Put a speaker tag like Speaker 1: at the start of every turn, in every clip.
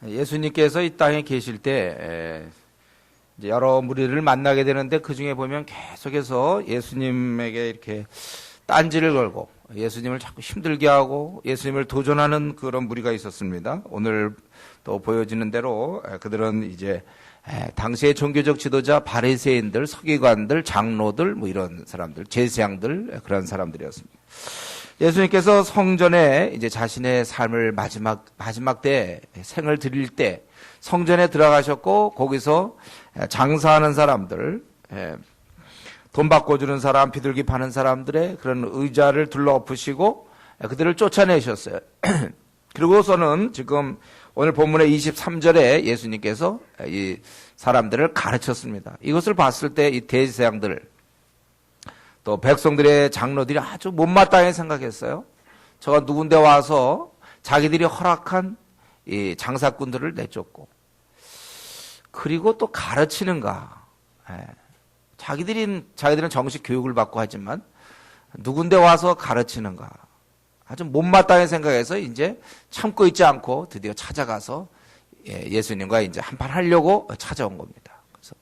Speaker 1: 예수님께서 이 땅에 계실 때 이제 여러 무리를 만나게 되는데 그 중에 보면 계속해서 예수님에게 이렇게 딴지를 걸고 예수님을 자꾸 힘들게 하고 예수님을 도전하는 그런 무리가 있었습니다. 오늘 또 보여지는 대로 그들은 이제 당시의 종교적 지도자 바리새인들, 서기관들, 장로들 뭐 이런 사람들, 제사장들 그런 사람들이었습니다. 예수님께서 성전에 이제 자신의 삶을 마지막 때 생을 드릴 때 성전에 들어가셨고 거기서 장사하는 사람들, 돈 바꿔주는 사람, 비둘기 파는 사람들의 그런 의자를 둘러엎으시고 그들을 쫓아내셨어요. 그리고서는 지금 오늘 본문의 23절에 예수님께서 이 사람들을 가르쳤습니다. 이것을 봤을 때 이 대제사장들 또 백성들의 장로들이 아주 못마땅하게 생각했어요. 저가 누군데 와서 자기들이 허락한 이 장사꾼들을 내쫓고 그리고 또 가르치는가. 자기들은 정식 교육을 받고 하지만 누군데 와서 가르치는가. 아주 못마땅하게 생각해서 이제 참고 있지 않고 드디어 찾아가서 예수님과 이제 한판 하려고 찾아온 겁니다. 그래서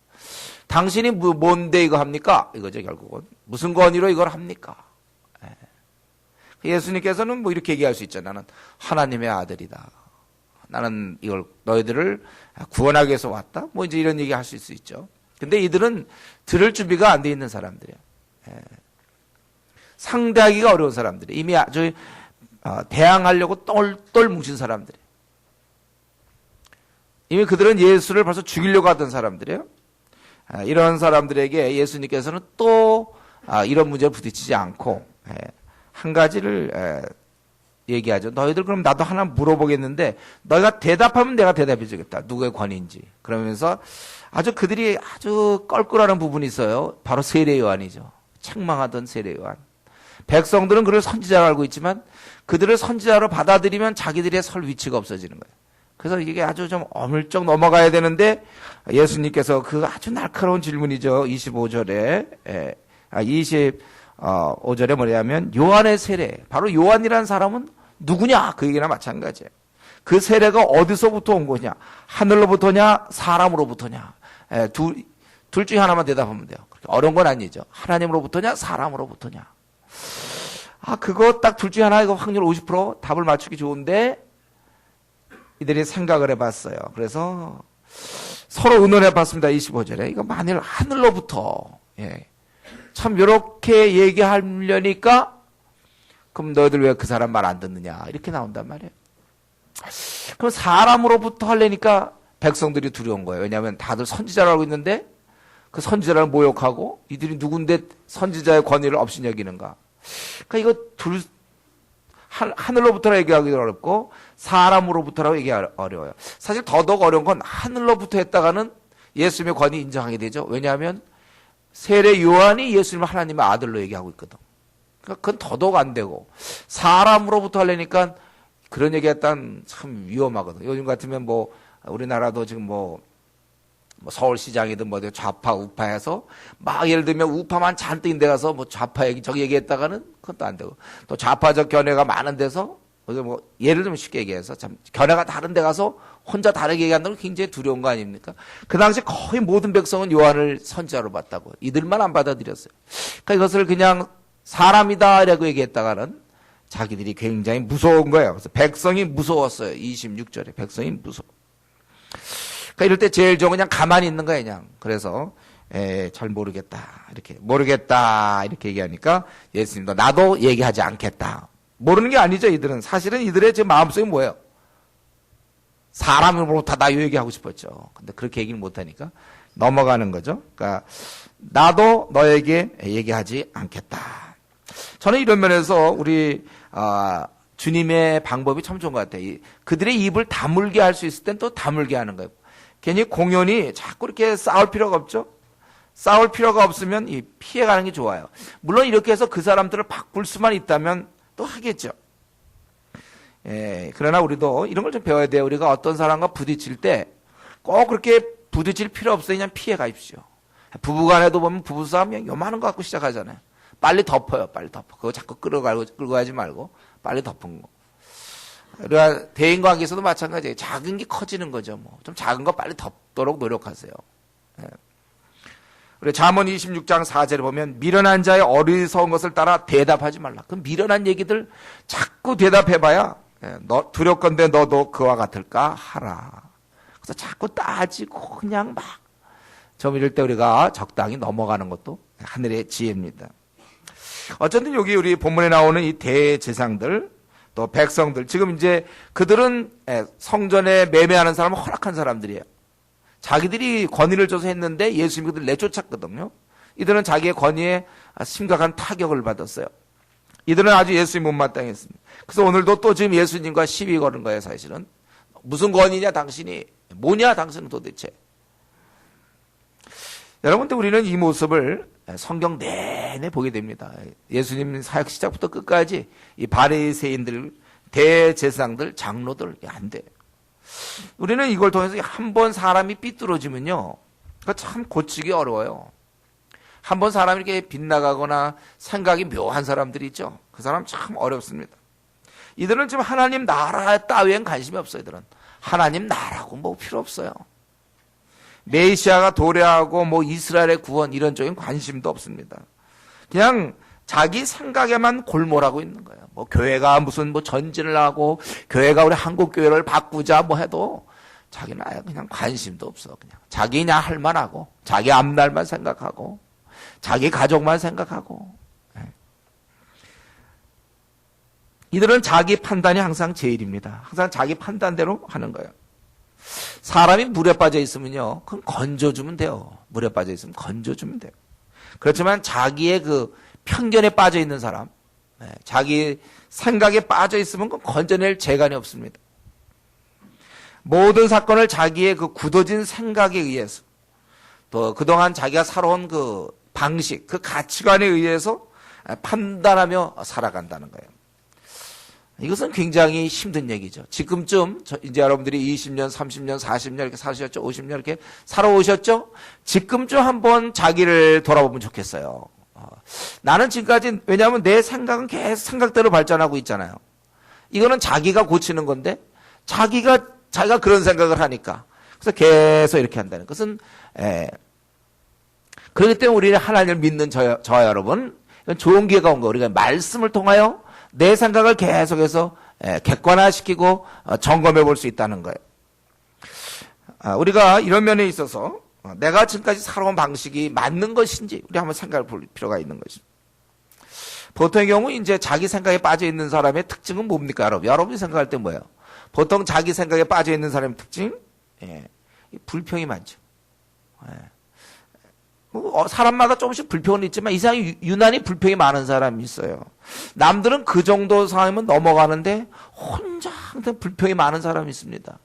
Speaker 1: 당신이 뭔데 이거 합니까? 이거죠, 결국은. 무슨 권위로 이걸 합니까? 예수님께서는 뭐 이렇게 얘기할 수 있죠. 나는 하나님의 아들이다. 나는 이걸 너희들을 구원하기 위해서 왔다. 뭐 이제 이런 얘기 할 수 있죠. 근데 이들은 들을 준비가 안 돼 있는 사람들이에요. 상대하기가 어려운 사람들이에요. 이미 아주 대항하려고 똘똘 뭉친 사람들이에요. 이미 그들은 예수를 벌써 죽이려고 하던 사람들이에요. 이런 사람들에게 예수님께서는 또 이런 문제에 부딪히지 않고 한 가지를 얘기하죠. 너희들 그럼 나도 하나 물어보겠는데 너희가 대답하면 내가 대답해 주겠다. 누구의 권위인지. 그러면서 아주 그들이 아주 껄끄러워하는 부분이 있어요. 바로 세례 요한이죠. 책망하던 세례 요한. 백성들은 그를 선지자로 알고 있지만 그들을 선지자로 받아들이면 자기들의 설 위치가 없어지는 거예요. 그래서 이게 아주 좀 어물쩍 넘어가야 되는데 예수님께서 그 아주 날카로운 질문이죠. 25절에 25절에 뭐냐면 요한의 세례. 바로 요한이라는 사람은 누구냐? 그 얘기나 마찬가지예요. 그 세례가 어디서부터 온 거냐? 하늘로부터냐? 사람으로부터냐? 둘 중에 하나만 대답하면 돼요. 그렇게 어려운 건 아니죠. 하나님으로부터냐? 사람으로부터냐? 그거 딱 둘 중에 하나, 이거 확률 50% 답을 맞추기 좋은데 이들이 생각을 해봤어요. 그래서 서로 의논해봤습니다. 25절에. 이거 만일 하늘로부터, 참, 요렇게 얘기하려니까, 그럼 너희들 왜 그 사람 말 안 듣느냐. 이렇게 나온단 말이에요. 그럼 사람으로부터 하려니까 백성들이 두려운 거예요. 왜냐하면 다들 선지자를 알고 있는데 그 선지자를 모욕하고 이들이 누군데 선지자의 권위를 없이 여기는가. 그러니까 이거 하늘로부터라 얘기하기 어렵고 사람으로부터라고 얘기하기 어려워요. 사실 더더욱 어려운 건 하늘로부터 했다가는 예수님의 권위 인정하게 되죠. 왜냐하면 세례 요한이 예수님을 하나님의 아들로 얘기하고 있거든. 그러니까 그건 더더욱 안 되고 사람으로부터 하려니까 그런 얘기했다는 참 위험하거든. 요즘 같으면 뭐 우리나라도 지금 뭐 서울시장이든 뭐 좌파 우파해서 막 예를 들면 우파만 잔뜩 인데 가서 뭐 좌파 얘기 저기 얘기했다가는 그것도 안 되고 또 좌파적 견해가 많은 데서 뭐 예를 들면 쉽게 얘기해서 참 견해가 다른 데 가서 혼자 다르게 얘기한다는 건 굉장히 두려운 거 아닙니까? 그 당시 거의 모든 백성은 요한을 선지자로 봤다고. 이들만 안 받아들였어요. 그러니까 이것을 그냥 사람이다라고 얘기했다가는 자기들이 굉장히 무서운 거예요. 그래서 백성이 무서웠어요. 26절에 백성이 무서워. 그러니까 이럴 때 제일 좋은 그냥 가만히 있는 거예요, 그냥. 그래서 잘 모르겠다. 이렇게 얘기하니까 예수님도 나도 얘기하지 않겠다. 모르는 게 아니죠, 이들은. 사실은 이들의 제 마음속에 뭐예요? 사람으로부터 나 얘기하고 싶었죠. 근데 그렇게 얘기를 못 하니까 넘어가는 거죠. 그러니까 나도 너에게 얘기하지 않겠다. 저는 이런 면에서 우리 주님의 방법이 참 좋은 것 같아요. 그들의 입을 다물게 할 수 있을 땐 또 다물게 하는 거예요. 괜히 공연이 자꾸 이렇게 싸울 필요가 없죠. 싸울 필요가 없으면 피해가는 게 좋아요. 물론 이렇게 해서 그 사람들을 바꿀 수만 있다면 또 하겠죠. 그러나 우리도 이런 걸 좀 배워야 돼요. 우리가 어떤 사람과 부딪힐 때 꼭 그렇게 부딪힐 필요 없어요. 그냥 피해 가십시오. 부부간에도 보면 부부싸움 그냥 요만한 거 갖고 시작하잖아요. 빨리 덮어요. 빨리 덮어. 그거 자꾸 끌고 가지 말고 빨리 덮은 거. 우리가 대인 관계에서도 마찬가지예요. 작은 게 커지는 거죠. 뭐. 좀 작은 거 빨리 덮도록 노력하세요. 예. 우리 잠언 26장 4절에 보면 미련한 자의 어리석은 것을 따라 대답하지 말라. 그 미련한 얘기들 자꾸 대답해봐야 너 두렵건대 너도 그와 같을까 하라. 그래서 자꾸 따지고 그냥 막 좀 이럴 때 우리가 적당히 넘어가는 것도 하늘의 지혜입니다. 어쨌든 여기 우리 본문에 나오는 이 대제사장들 또 백성들 지금 이제 그들은 성전에 매매하는 사람은 허락한 사람들이에요. 자기들이 권위를 줘서 했는데 예수님이 그들 내쫓았거든요. 이들은 자기의 권위에 심각한 타격을 받았어요. 이들은 아주 예수님 못마땅했습니다. 그래서 오늘도 또 지금 예수님과 시비 거는 거예요. 사실은 무슨 권위냐 당신이, 뭐냐 당신은 도대체. 여러분들 우리는 이 모습을 성경 내내 보게 됩니다. 예수님 사역 시작부터 끝까지 이 바리새인들, 대제사장들, 장로들 안 돼요. 우리는 이걸 통해서 한 번 사람이 삐뚤어지면요, 그거 참 고치기 어려워요. 한 번 사람이 이렇게 빗나가거나 생각이 묘한 사람들이 있죠. 그 사람 참 어렵습니다. 이들은 지금 하나님 나라 따위엔 관심이 없어요. 이들은 하나님 나라고 뭐 필요 없어요. 메시아가 도래하고 뭐 이스라엘의 구원 이런 쪽엔 관심도 없습니다. 그냥 자기 생각에만 골몰하고 있는 거예요. 뭐 교회가 무슨 뭐 전진을 하고 교회가 우리 한국 교회를 바꾸자 뭐 해도 자기는 아예 그냥 관심도 없어. 그냥 자기 그냥 할 만하고 자기 앞날만 생각하고 자기 가족만 생각하고. 이들은 자기 판단이 항상 제일입니다. 항상 자기 판단대로 하는 거예요. 사람이 물에 빠져 있으면요, 그건 건져주면 돼요. 물에 빠져 있으면 건져주면 돼요. 그렇지만 자기의 그 편견에 빠져 있는 사람, 자기 생각에 빠져 있으면 그건 건져낼 재간이 없습니다. 모든 사건을 자기의 그 굳어진 생각에 의해서 또 그동안 자기가 살아온 그 방식, 그 가치관에 의해서 판단하며 살아간다는 거예요. 이것은 굉장히 힘든 얘기죠. 지금쯤 이제 여러분들이 20년, 30년, 40년 이렇게 사셨죠? 50년 이렇게 살아오셨죠? 지금쯤 한번 자기를 돌아보면 좋겠어요. 나는 지금까지, 왜냐하면 내 생각은 계속 생각대로 발전하고 있잖아요. 이거는 자기가 고치는 건데 자기가 그런 생각을 하니까 그래서 계속 이렇게 한다는 것은 그렇기 때문에 우리는 하나님을 믿는 저와 여러분, 이건 좋은 기회가 온 거예요. 우리가 말씀을 통하여 내 생각을 계속해서 객관화시키고 점검해 볼 수 있다는 거예요. 우리가 이런 면에 있어서 내가 지금까지 살아온 방식이 맞는 것인지 우리 한번 생각해 볼 필요가 있는 것입니다. 보통의 경우 이제 자기 생각에 빠져 있는 사람의 특징은 뭡니까, 여러분? 여러분이 생각할 때 뭐예요? 보통 자기 생각에 빠져 있는 사람의 특징, 불평이 많죠. 사람마다 조금씩 불평은 있지만 이상하게 유난히 불평이 많은 사람이 있어요. 남들은 그 정도 상황이면 넘어가는데 혼자 항상 불평이 많은 사람이 있습니다.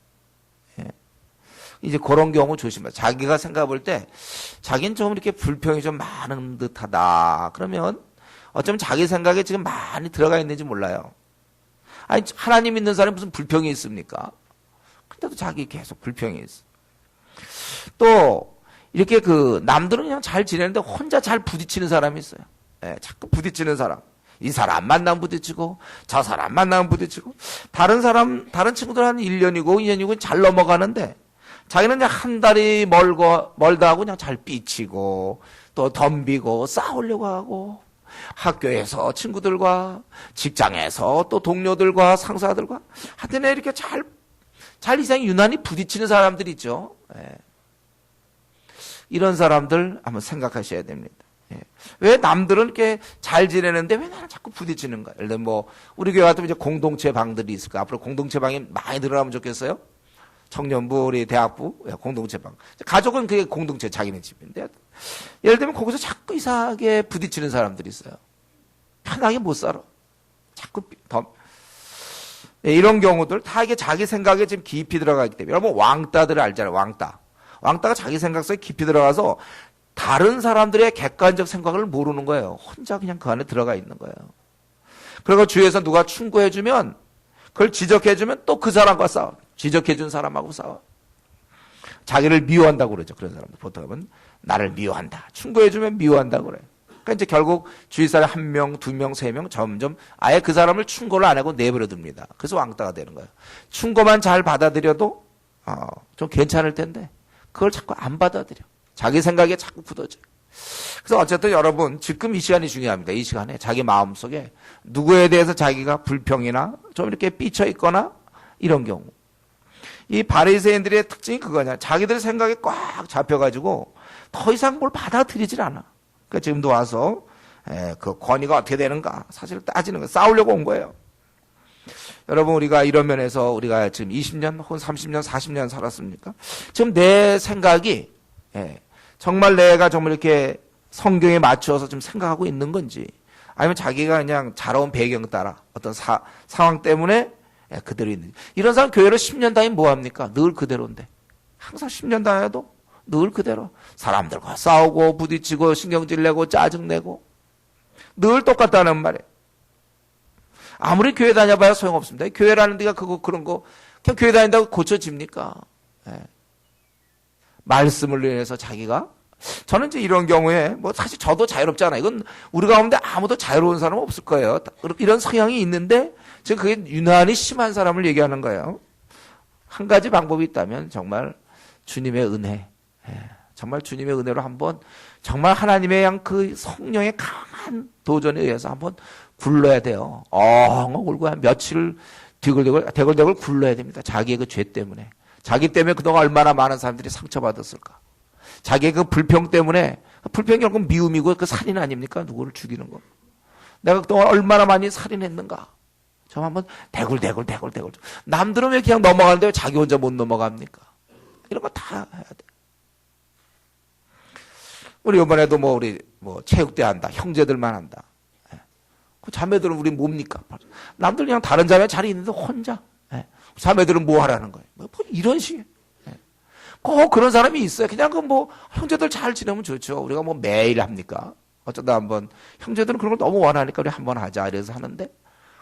Speaker 1: 이제 그런 경우 조심하세요. 자기가 생각해 볼 때 자기는 좀 이렇게 불평이 좀 많은 듯하다. 그러면 어쩌면 자기 생각에 지금 많이 들어가 있는지 몰라요. 아니, 하나님 믿는 사람이 무슨 불평이 있습니까? 근데도 자기 계속 불평이 있어. 또 이렇게 남들은 그냥 잘 지내는데 혼자 잘 부딪히는 사람이 있어요. 자꾸 부딪히는 사람. 이 사람 만나면 부딪히고, 저 사람 만나면 부딪히고, 다른 친구들 한 1년이고, 2년이고 잘 넘어가는데, 자기는 그냥 한 달이 멀다 하고 그냥 잘 삐치고, 또 덤비고, 싸우려고 하고, 학교에서 친구들과, 직장에서 또 동료들과 상사들과, 하여튼 이렇게 잘 이상히 유난히 부딪히는 사람들이 있죠. 이런 사람들 한번 생각하셔야 됩니다. 왜 남들은 이렇게 잘 지내는데 왜 나는 자꾸 부딪히는가? 예를 들면 우리 교회 같으면 이제 공동체 방들이 있을까? 앞으로 공동체 방이 많이 늘어나면 좋겠어요? 청년부, 우리 대학부, 공동체 방. 가족은 그게 공동체 자기네 집인데. 예를 들면 거기서 자꾸 이상하게 부딪히는 사람들이 있어요. 편하게 못 살아. 자꾸 이런 경우들 다 이게 자기 생각에 지금 깊이 들어가기 때문에. 여러분 왕따들을 알잖아요. 왕따가 자기 생각 속에 깊이 들어가서 다른 사람들의 객관적 생각을 모르는 거예요. 혼자 그냥 그 안에 들어가 있는 거예요. 그리고 주위에서 누가 충고해주면 그걸 지적해주면 또 그 사람과 싸워. 지적해준 사람하고 싸워. 자기를 미워한다고 그러죠. 그런 사람들 보통은 나를 미워한다. 충고해주면 미워한다고 그래요. 그러니까 이제 결국 주위 사람 1명, 2명, 3명 점점 아예 그 사람을 충고를 안 하고 내버려 둡니다. 그래서 왕따가 되는 거예요. 충고만 잘 받아들여도 좀 괜찮을 텐데 그걸 자꾸 안 받아들여. 자기 생각에 자꾸 굳어져요. 그래서 어쨌든 여러분 지금 이 시간이 중요합니다. 이 시간에 자기 마음속에 누구에 대해서 자기가 불평이나 좀 이렇게 삐쳐 있거나 이런 경우. 이 바리새인들의 특징이 그거냐. 자기들 생각에 꽉 잡혀가지고 더 이상 뭘 받아들이질 않아. 그러니까 지금도 와서 그 권위가 어떻게 되는가 사실 따지는 거 싸우려고 온 거예요. 여러분 우리가 이런 면에서 우리가 지금 20년 혹은 30년 40년 살았습니까? 지금 내 생각이 정말 내가 정말 이렇게 성경에 맞추어서 좀 생각하고 있는 건지 아니면 자기가 그냥 자라온 배경 따라 어떤 상황 때문에 그대로 있는지. 이런 사람 교회를 10년 다니면 뭐합니까? 늘 그대로인데. 항상 10년 다녀도 늘 그대로. 사람들과 싸우고 부딪히고 신경질 내고 짜증내고 늘 똑같다는 말이에요. 아무리 교회 다녀봐야 소용없습니다. 교회라는 데가 그런 거 그냥 교회 다닌다고 고쳐집니까? 말씀을 위해서 자기가 저는 이제 이런 경우에 뭐 사실 저도 자유롭잖아요. 이건 우리 가운데 아무도 자유로운 사람은 없을 거예요. 이런 성향이 있는데 지금 그게 유난히 심한 사람을 얘기하는 거예요. 한 가지 방법이 있다면 정말 주님의 은혜, 정말 주님의 은혜로 한번 정말 하나님의 양 그 성령의 강한 도전에 의해서 한번 굴러야 돼요. 울고 한 며칠 대걸대걸 굴러야 됩니다. 자기의 그 죄 때문에. 자기 때문에 그동안 얼마나 많은 사람들이 상처받았을까. 자기의 그 불평 때문에, 불평이 결국 미움이고 그 살인 아닙니까? 누구를 죽이는 거. 내가 그동안 얼마나 많이 살인했는가. 좀 한번 대굴. 남들은 왜 그냥 넘어가는데 왜 자기 혼자 못 넘어갑니까? 이런 거 다 해야 돼. 우리 이번에도 우리 체육대 한다. 형제들만 한다. 그 자매들은 우리 뭡니까? 남들 그냥 다른 자매 자리 있는데 혼자. 자매들은 뭐 하라는 거예요? 이런 식이에요. 꼭 그런 사람이 있어요. 그냥 형제들 잘 지내면 좋죠. 우리가 매일 합니까? 어쩌다 한번 형제들은 그런 걸 너무 원하니까 우리 한번 하자 이래서 하는데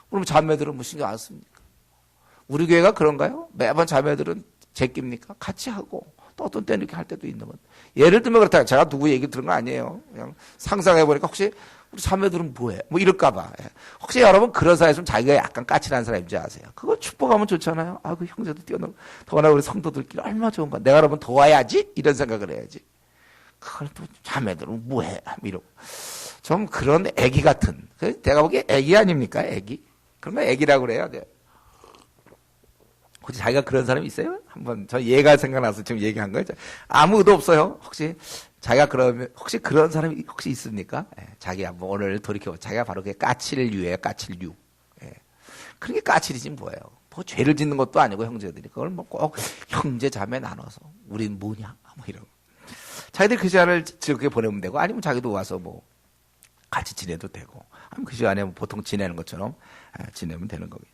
Speaker 1: 그럼 자매들은 신경 안 씁니까? 우리 교회가 그런가요? 매번 자매들은 제낍니까? 같이 하고 또 어떤 때는 이렇게 할 때도 있는 건. 예를 들면 그렇다. 제가 누구 얘기 들은 거 아니에요. 그냥 상상해보니까 혹시 우리 자매들은 뭐해? 이럴까봐. 혹시 여러분 그런 사람이 좀 자기가 약간 까칠한 사람인지 아세요? 그거 축복하면 좋잖아요. 그 형제도 뛰어놀고. 더구나 우리 성도들끼리 얼마나 좋은가. 내가 여러분 도와야지? 이런 생각을 해야지. 그걸 또 자매들은 뭐해? 이러고. 좀 그런 애기 같은. 내가 보기에 애기 아닙니까? 애기? 그런 거 애기라고 그래요. 혹시 자기가 그런 사람이 있어요? 한번 저 얘가 생각나서 지금 얘기한 거예요. 아무 의도 없어요. 혹시 자기가 혹시 그런 사람이 혹시 있습니까? 자기 한번 오늘 돌이켜 자기가 바로 그게 까칠류예요. 까칠류. 그런 게 까칠이지 뭐예요. 죄를 짓는 것도 아니고 형제들이 그걸 꼭 형제 자매 나눠서 우린 뭐냐 이러고 자기들 그 시간을 즐겁게 보내면 되고 아니면 자기도 와서 같이 지내도 되고 아니면 그 시간에 보통 지내는 것처럼 지내면 되는 거겠죠.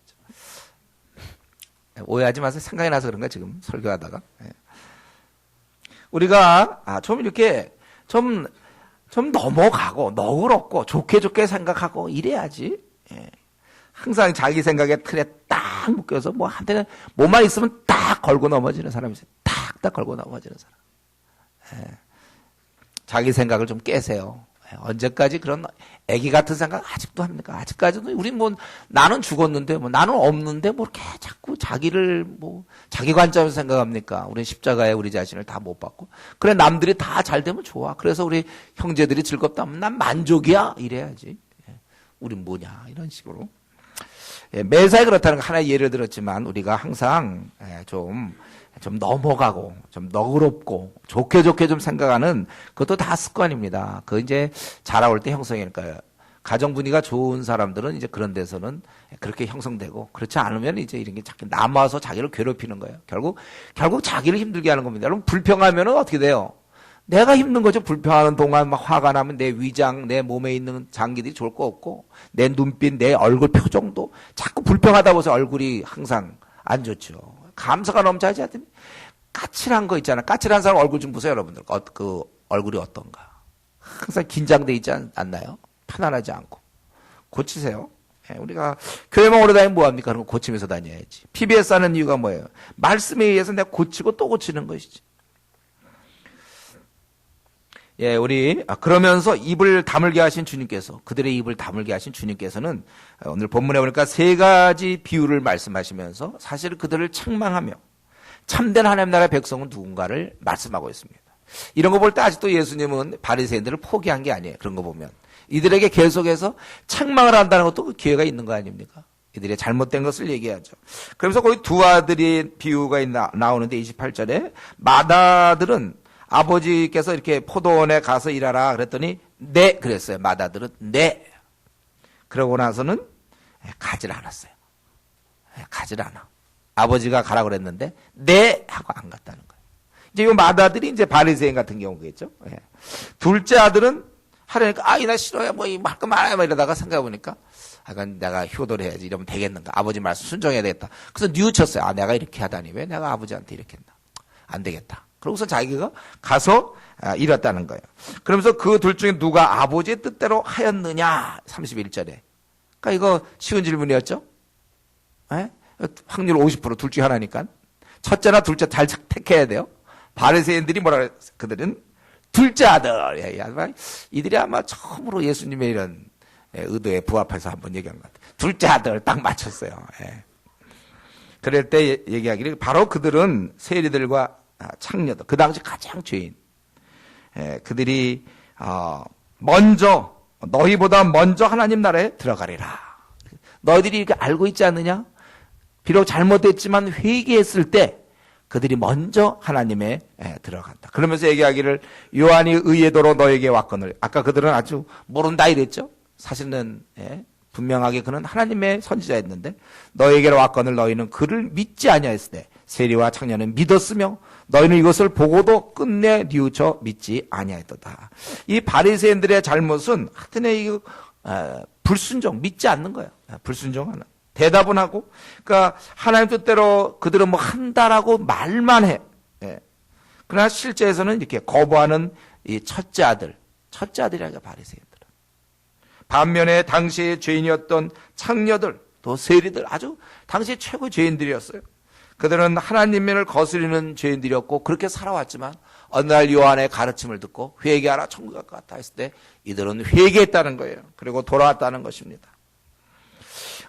Speaker 1: 오해하지 마세요. 생각이 나서 그런가 지금 설교하다가. 우리가 좀 이렇게 좀 넘어가고 너그럽고 좋게 생각하고 이래야지. 항상 자기 생각의 틀에 딱 묶여서 한테는 뭐만 있으면 딱 걸고 넘어지는 사람이 있어요. 딱 걸고 넘어지는 사람. 자기 생각을 좀 깨세요. 언제까지 그런 애기 같은 생각 아직도 합니까? 아직까지도 우리 나는 죽었는데 나는 없는데 이렇게 자꾸 자기를 자기 관점에서 생각합니까? 우리 십자가에 우리 자신을 다 못 받고 그래 남들이 다 잘 되면 좋아. 그래서 우리 형제들이 즐겁다면 난 만족이야 이래야지. 우린 뭐냐 이런 식으로. 매사에 그렇다는 거 하나 예를 들었지만 우리가 항상 좀 넘어가고 좀 너그럽고 좋게 좀 생각하는 그것도 다 습관입니다. 그 이제 자라올 때 형성이니까요. 가정 분위기가 좋은 사람들은 이제 그런 데서는 그렇게 형성되고 그렇지 않으면 이제 이런 게 자꾸 남아서 자기를 괴롭히는 거예요. 결국 자기를 힘들게 하는 겁니다. 여러분 불평하면은 어떻게 돼요? 내가 힘든 거죠. 불평하는 동안 화가 나면 내 위장, 내 몸에 있는 장기들이 좋을 거 없고 내 눈빛, 내 얼굴 표정도 자꾸 불평하다 보서 얼굴이 항상 안 좋죠. 감사가 넘쳐야지 하더니 까칠한 거 있잖아. 까칠한 사람 얼굴 좀 보세요, 여러분들. 그 얼굴이 어떤가. 항상 긴장돼 있지 않나요? 편안하지 않고. 고치세요. 우리가 교회만 오래 다니면 뭐합니까? 그런 거 고치면서 다녀야지. PBS 하는 이유가 뭐예요? 말씀에 의해서 내가 고치고 또 고치는 것이지. 예, 그러면서 입을 다물게 하신 주님께서, 그들의 입을 다물게 하신 주님께서는 오늘 본문에 보니까 세 가지 비유를 말씀하시면서 사실 그들을 책망하며 참된 하나님 나라의 백성은 누군가를 말씀하고 있습니다. 이런 거 볼 때 아직도 예수님은 바리새인들을 포기한 게 아니에요. 그런 거 보면. 이들에게 계속해서 책망을 한다는 것도 기회가 있는 거 아닙니까? 이들의 잘못된 것을 얘기하죠. 그러면서 거기 두 아들의 비유가 나오는데 28절에 맏아들은 아버지께서 이렇게 포도원에 가서 일하라 그랬더니 네 그랬어요. 맏아들은 네. 그러고 나서는 가질 않았어요. 가질 않아. 아버지가 가라 그랬는데 네 하고 안 갔다는 거예요. 이제 이 맏아들이 이제 바리새인 같은 경우겠죠. 예. 둘째 아들은 하려니까 나 싫어요. 할 거 많아요. 이러다가 생각해보니까 그건 내가 효도를 해야지. 이러면 되겠는가. 아버지 말씀 순종해야 되겠다. 그래서 뉘우쳤어요. 내가 이렇게 하다니 왜 내가 아버지한테 이렇게 했나. 안 되겠다. 그러고서 자기가 가서 일했다는 거예요. 그러면서 그 둘 중에 누가 아버지의 뜻대로 하였느냐. 31절에. 그러니까 이거 쉬운 질문이었죠. 예? 확률 50%둘 중에 하나니까. 첫째나 둘째 잘 택해야 돼요. 바리새인들이 뭐라 그랬어요? 그들은 둘째 아들. 이들이 아마 처음으로 예수님의 이런 의도에 부합해서 한번 얘기한 것 같아요. 둘째 아들 딱 맞췄어요. 예. 그럴 때 얘기하기를 바로 그들은 세리들과 창녀들, 그 당시 가장 죄인. 그들이 너희보다 먼저 하나님 나라에 들어가리라. 너희들이 이렇게 알고 있지 않느냐? 비록 잘못했지만 회개했을 때 그들이 먼저 하나님에 들어간다. 그러면서 얘기하기를 요한이 의의 도로 너에게 왔거늘. 아까 그들은 아주 모른다 이랬죠. 사실은 분명하게 그는 하나님의 선지자였는데 너에게로 왔거늘 너희는 그를 믿지 아니하였을 때 세리와 창녀는 믿었으며 너희는 이것을 보고도 끝내 뉘우쳐 믿지 아니하였도다. 이 바리새인들의 잘못은 하여튼 불순종, 믿지 않는 거예요. 불순종하는. 대답은 하고, 그러니까 하나님 뜻대로 그들은 한다라고 말만 해. 그러나 실제에서는 이렇게 거부하는 이 첫째 아들이라니까 바리새인들은. 반면에 당시의 죄인이었던 창녀들, 또 세리들 아주 당시 최고 죄인들이었어요. 그들은 하나님을 거스리는 죄인들이었고 그렇게 살아왔지만 어느 날 요한의 가르침을 듣고 회개하라 천국 갈 것 같다 했을 때 이들은 회개했다는 거예요. 그리고 돌아왔다는 것입니다.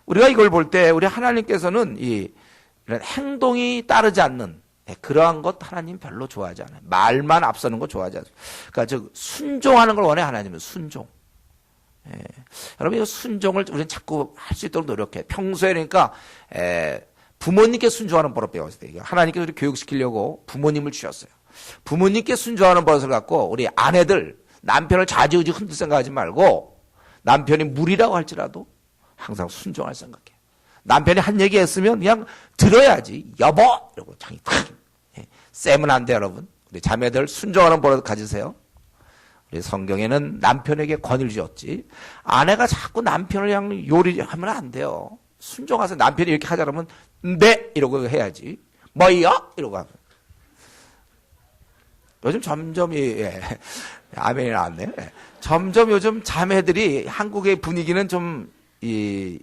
Speaker 1: 우리가 이걸 볼 때 우리 하나님께서는 이런 행동이 따르지 않는 그러한 것 하나님 별로 좋아하지 않아요. 말만 앞서는 거 좋아하지 않아요. 그러니까 순종하는 걸 원해. 하나님은 순종. 여러분 이 순종을 우리는 자꾸 할 수 있도록 노력해. 평소에 그러니까 부모님께 순종하는 버릇 배웠어요. 하나님께서 우리 교육시키려고 부모님을 주셨어요. 부모님께 순종하는 버릇을 갖고 우리 아내들 남편을 좌지우지 흔들 생각하지 말고 남편이 무리라고 할지라도 항상 순종할 생각해. 남편이 한 얘기 했으면 그냥 들어야지. 여보! 이러고 장이 탁. 쎄면 안 돼, 여러분. 우리 자매들 순종하는 버릇 가지세요. 우리 성경에는 남편에게 권위를 주었지. 아내가 자꾸 남편을 그냥 요리하면 안 돼요. 순종하세요. 남편이 이렇게 하자 그러면 네! 이러고 해야지. 뭐야? 이러고 하면. 요즘 점점 아멘이 나왔네요. 점점 요즘 자매들이 한국의 분위기는 좀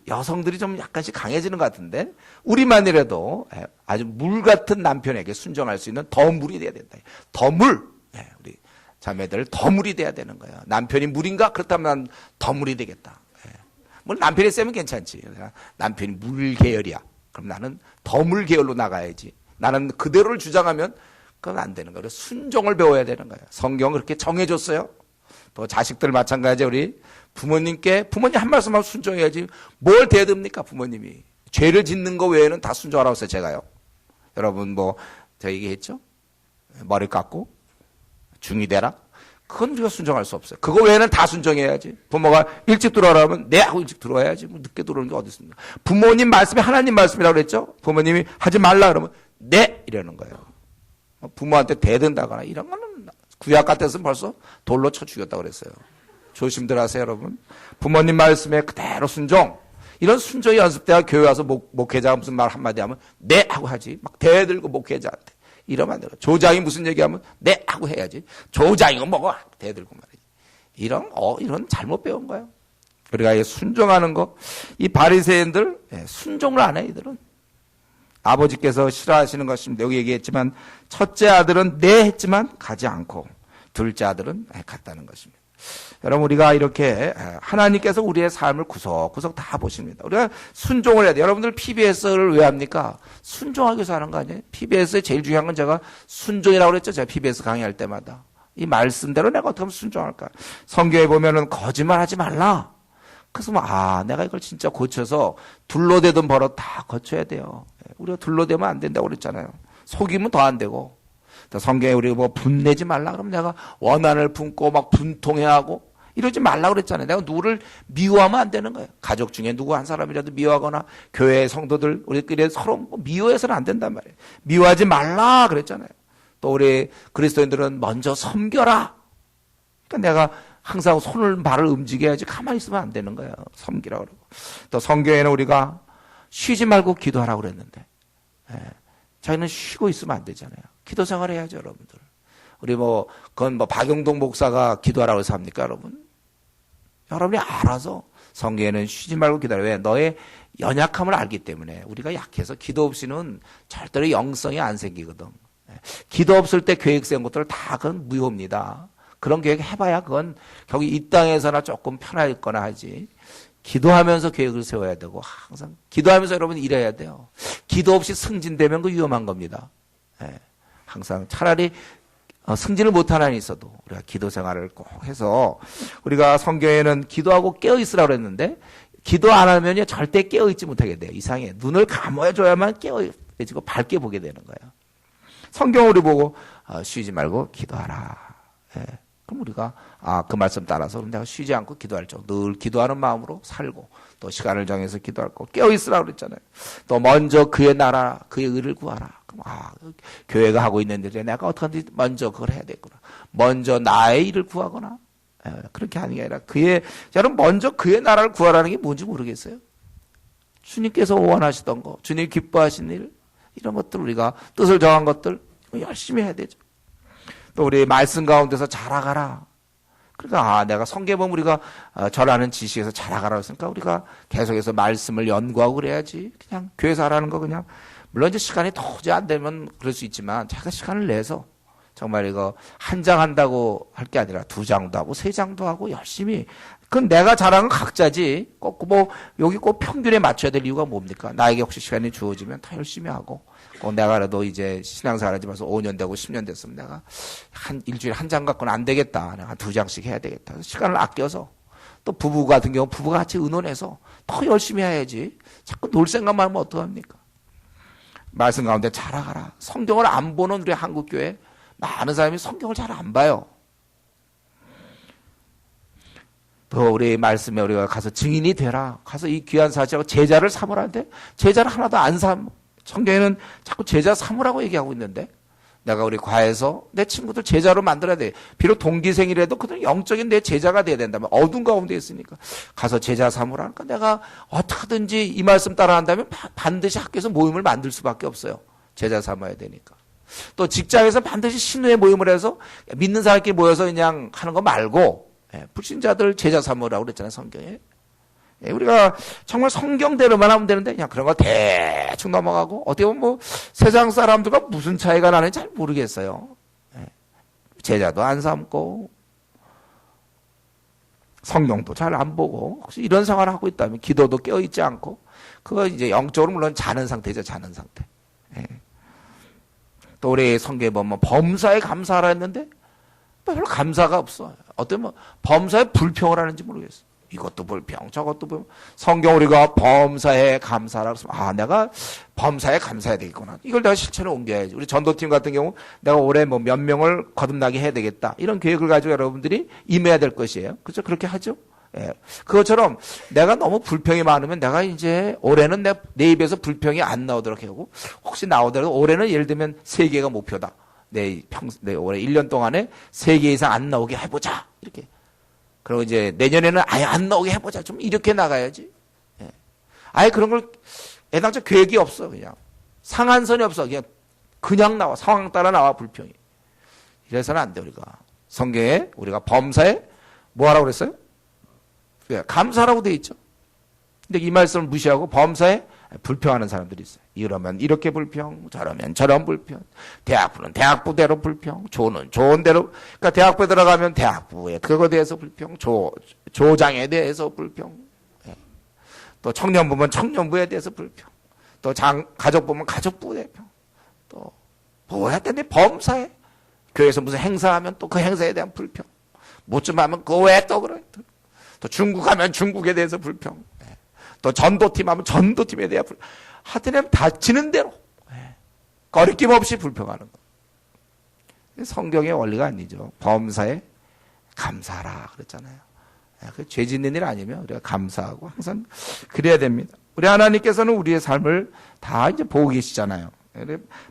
Speaker 1: 여성들이 좀 약간씩 강해지는 것 같은데 우리만이라도 아주 물 같은 남편에게 순종할 수 있는 더 물이 돼야 된다. 더 물. 우리 자매들 더 물이 돼야 되는 거예요. 남편이 물인가? 그렇다면 난 더 물이 되겠다. 뭐 남편이 세면 괜찮지. 남편이 물 계열이야. 그럼 나는 더 물 계열로 나가야지. 나는 그대로를 주장하면 그건 안 되는 거예요. 순종을 배워야 되는 거예요. 성경은 그렇게 정해줬어요. 또 자식들 마찬가지 우리 부모님 한 말씀하고 순종해야지. 뭘 대듭니까 부모님이. 죄를 짓는 거 외에는 다 순종하라고 했어요. 제가요. 여러분 제가 얘기했죠. 머리 깎고 중이 되라. 그건 우리가 순종할 수 없어요. 그거 외에는 다 순종해야지. 부모가 일찍 들어오라면 네 하고 일찍 들어와야지. 늦게 들어오는 게 어디 있습니까. 부모님 말씀이 하나님 말씀이라고 그랬죠. 부모님이 하지 말라 그러면 네 이러는 거예요. 부모한테 대든다거나 이런 거는 구약 같았으면 벌써 돌로 쳐 죽였다고 그랬어요. 조심들 하세요, 여러분. 부모님 말씀에 그대로 순종. 이런 순종이 연습돼야 교회 와서 목회자가 무슨 말 한마디 하면 네 하고 하지. 막 대들고 목회자한테. 이러면 안 돼요. 조장이 무슨 얘기하면 네 하고 해야지. 조장이고 뭐고 대들고 말이지. 이런 잘못 배운 거예요. 우리가 순종하는 거. 이 바리새인들 순종을 안 해, 이들은. 아버지께서 싫어하시는 것입니다. 여기 얘기했지만 첫째 아들은 네 했지만 가지 않고 둘째 아들은 갔다는 것입니다. 여러분, 우리가 이렇게 하나님께서 우리의 삶을 구석구석 다 보십니다. 우리가 순종을 해야 돼요. 여러분들 PBS를 왜 합니까? 순종하기 위해서 하는 거 아니에요? PBS의 제일 중요한 건 제가 순종이라고 그랬죠. 제가 PBS 강의할 때마다. 이 말씀대로 내가 어떻게 하면 순종할까? 성경에 보면은 거짓말하지 말라. 그래서 내가 이걸 진짜 고쳐서 둘러대던 버릇 다 거쳐야 돼요. 우리가 둘러대면 안 된다고 그랬잖아요. 속이면 더 안 되고. 성경에 우리가 뭐 분내지 말라 그러면 내가 원한을 품고 막 분통해하고 이러지 말라 그랬잖아요. 내가 누구를 미워하면 안 되는 거예요. 가족 중에 누구 한 사람이라도 미워하거나 교회 성도들 우리끼리 서로 미워해서는 안 된단 말이에요. 미워하지 말라 그랬잖아요. 또 우리 그리스도인들은 먼저 섬겨라. 그러니까 내가 항상 손을 발을 움직여야지 가만히 있으면 안 되는 거예요. 섬기라 그러고. 또 성경에는 우리가 쉬지 말고 기도하라고 그랬는데 자기는 쉬고 있으면 안 되잖아요. 기도 생활 해야죠, 여러분들. 우리 그건 박용동 목사가 기도하라고 해서 합니까, 여러분? 여러분이 알아서 성경에는 쉬지 말고 기도하라. 왜? 너의 연약함을 알기 때문에. 우리가 약해서 기도 없이는 절대로 영성이 안 생기거든. 기도 없을 때 계획 세운 것들 다 그건 무효입니다. 그런 계획 해봐야 그건 결국 이 땅에서나 조금 편하거나 하지. 기도하면서 계획을 세워야 되고 항상 기도하면서 여러분 일해야 돼요. 기도 없이 승진되면 그 위험한 겁니다. 항상 차라리 승진을 못하는 한이 있어도 우리가 기도 생활을 꼭 해서 우리가 성경에는 기도하고 깨어있으라고 그랬는데 기도 안 하면 절대 깨어있지 못하게 돼요. 이상해. 눈을 감아줘야만 깨어있고 밝게 보게 되는 거예요. 성경을 우리 보고 쉬지 말고 기도하라. 그럼 우리가 그 말씀 따라서 그럼 내가 쉬지 않고 기도할 줄 늘 기도하는 마음으로 살고 또 시간을 정해서 기도할 거 깨어있으라고 그랬잖아요. 또 먼저 그의 나라 그의 의를 구하라. 그럼 교회가 하고 있는 일에 내가 어떻게 먼저 그걸 해야 되겠구나. 먼저 나의 일을 구하거나 그렇게 하는 게 아니라 여러분 먼저 그의 나라를 구하라는 게 뭔지 모르겠어요. 주님께서 원하시던 거, 주님 기뻐하신 일 이런 것들 우리가 뜻을 정한 것들 열심히 해야 되죠. 또 우리 말씀 가운데서 자라가라. 그러니까 내가 성경에 우리가 절하는 지식에서 자라가라 했으니까 우리가 계속해서 말씀을 연구하고 그래야지. 그냥 교회에서 하라는 거 그냥 물론 이제 시간이 도저히 안 되면 그럴 수 있지만 제가 시간을 내서 정말 이거 한 장 한다고 할 게 아니라 2장도 하고 3장도 하고 열심히 그건 내가 잘하는 건 각자지. 꼭 여기 꼭 평균에 맞춰야 될 이유가 뭡니까? 나에게 혹시 시간이 주어지면 더 열심히 하고 내가 그래도 이제 신앙생활 하지 마서 5년 되고 10년 됐으면 내가 일주일에 한 장 갖고는 안 되겠다. 내가 2장씩 해야 되겠다. 시간을 아껴서 또 부부 같은 경우 부부가 같이 의논해서 더 열심히 해야지. 자꾸 놀 생각만 하면 어떡합니까? 말씀 가운데 자라가라. 성경을 안 보는 우리 한국교회 많은 사람이 성경을 잘 안 봐요. 또 우리 말씀에 우리가 가서 증인이 되라. 가서 이 귀한 사실하고 제자를 삼으라는데 제자를 하나도 안 삼. 성경에는 자꾸 제자 삼으라고 얘기하고 있는데 내가 우리 과에서 내 친구들 제자로 만들어야 돼. 비록 동기생이라도 그들은 영적인 내 제자가 돼야 된다면 어두운 가운데 있으니까 가서 제자 삼으라. 그러니까 내가 어떻게든지 이 말씀 따라한다면 반드시 학교에서 모임을 만들 수밖에 없어요. 제자 삼아야 되니까. 또 직장에서 반드시 신우의 모임을 해서 믿는 사람끼리 모여서 그냥 하는 거 말고 불신자들 제자 삼으라고 그랬잖아요. 성경에. 우리가 정말 성경대로만 하면 되는데 그냥 그런 거 대충 넘어가고 어떻게 보면 세상 사람들과 무슨 차이가 나는지 잘 모르겠어요. 제자도 안 삼고 성경도 잘 안 보고 혹시 이런 생활을 하고 있다면 기도도 깨어있지 않고 그거 이제 영적으로 물론 자는 상태죠. 자는 상태. 또 우리 성경에 보면 범사에 감사하라 했는데 별로 감사가 없어. 어떤 범사에 불평을 하는지 모르겠어. 이것도 불평, 저것도 불평. 성경 우리가 범사에 감사하라고 했으면 내가 범사에 감사해야 되겠구나. 이걸 내가 실천에 옮겨야지. 우리 전도팀 같은 경우 내가 올해 몇 명을 거듭나게 해야 되겠다. 이런 계획을 가지고 여러분들이 임해야 될 것이에요. 그렇죠? 그렇게 하죠. 그것처럼 내가 너무 불평이 많으면 내가 이제 올해는 내 입에서 불평이 안 나오도록 하고 혹시 나오더라도 올해는 예를 들면 3개가 목표다. 내 올해 1년 동안에 3개 이상 안 나오게 해보자. 이렇게. 그리고 이제 내년에는 아예 안 나오게 해보자. 좀 이렇게 나가야지. 아예 그런 걸 애당초 계획이 없어. 그냥 상한선이 없어. 그냥 나와. 상황 따라 나와 불평이. 이래서는 안 돼. 우리가 성경에 우리가 범사에 뭐 하라고 그랬어요? 감사라고 돼 있죠. 근데 이 말씀을 무시하고 범사에 불평하는 사람들이 있어요. 이러면 이렇게 불평, 저러면 저런 불평, 대학부는 대학부대로 불평, 조는 조원대로, 그러니까 대학부에 들어가면 대학부에 그거에 대해서 불평, 조장에 대해서 불평, 또 청년부면 청년부에 대해서 불평, 또 가족부면 가족부에 불평, 또 뭐 해야 되는데 범사에 교회에서 무슨 행사하면 또 그 행사에 대한 불평, 뭐좀 하면 그거 왜 또 그래, 또 중국 하면 중국에 대해서 불평, 또 전도팀 하면 전도팀에 대한 불평, 하여튼 다치는 대로 거리낌 없이 불평하는 거. 성경의 원리가 아니죠. 범사에 감사하라 그랬잖아요. 죄 짓는 일 아니면 우리가 감사하고 항상 그래야 됩니다. 우리 하나님께서는 우리의 삶을 다 이제 보고 계시잖아요.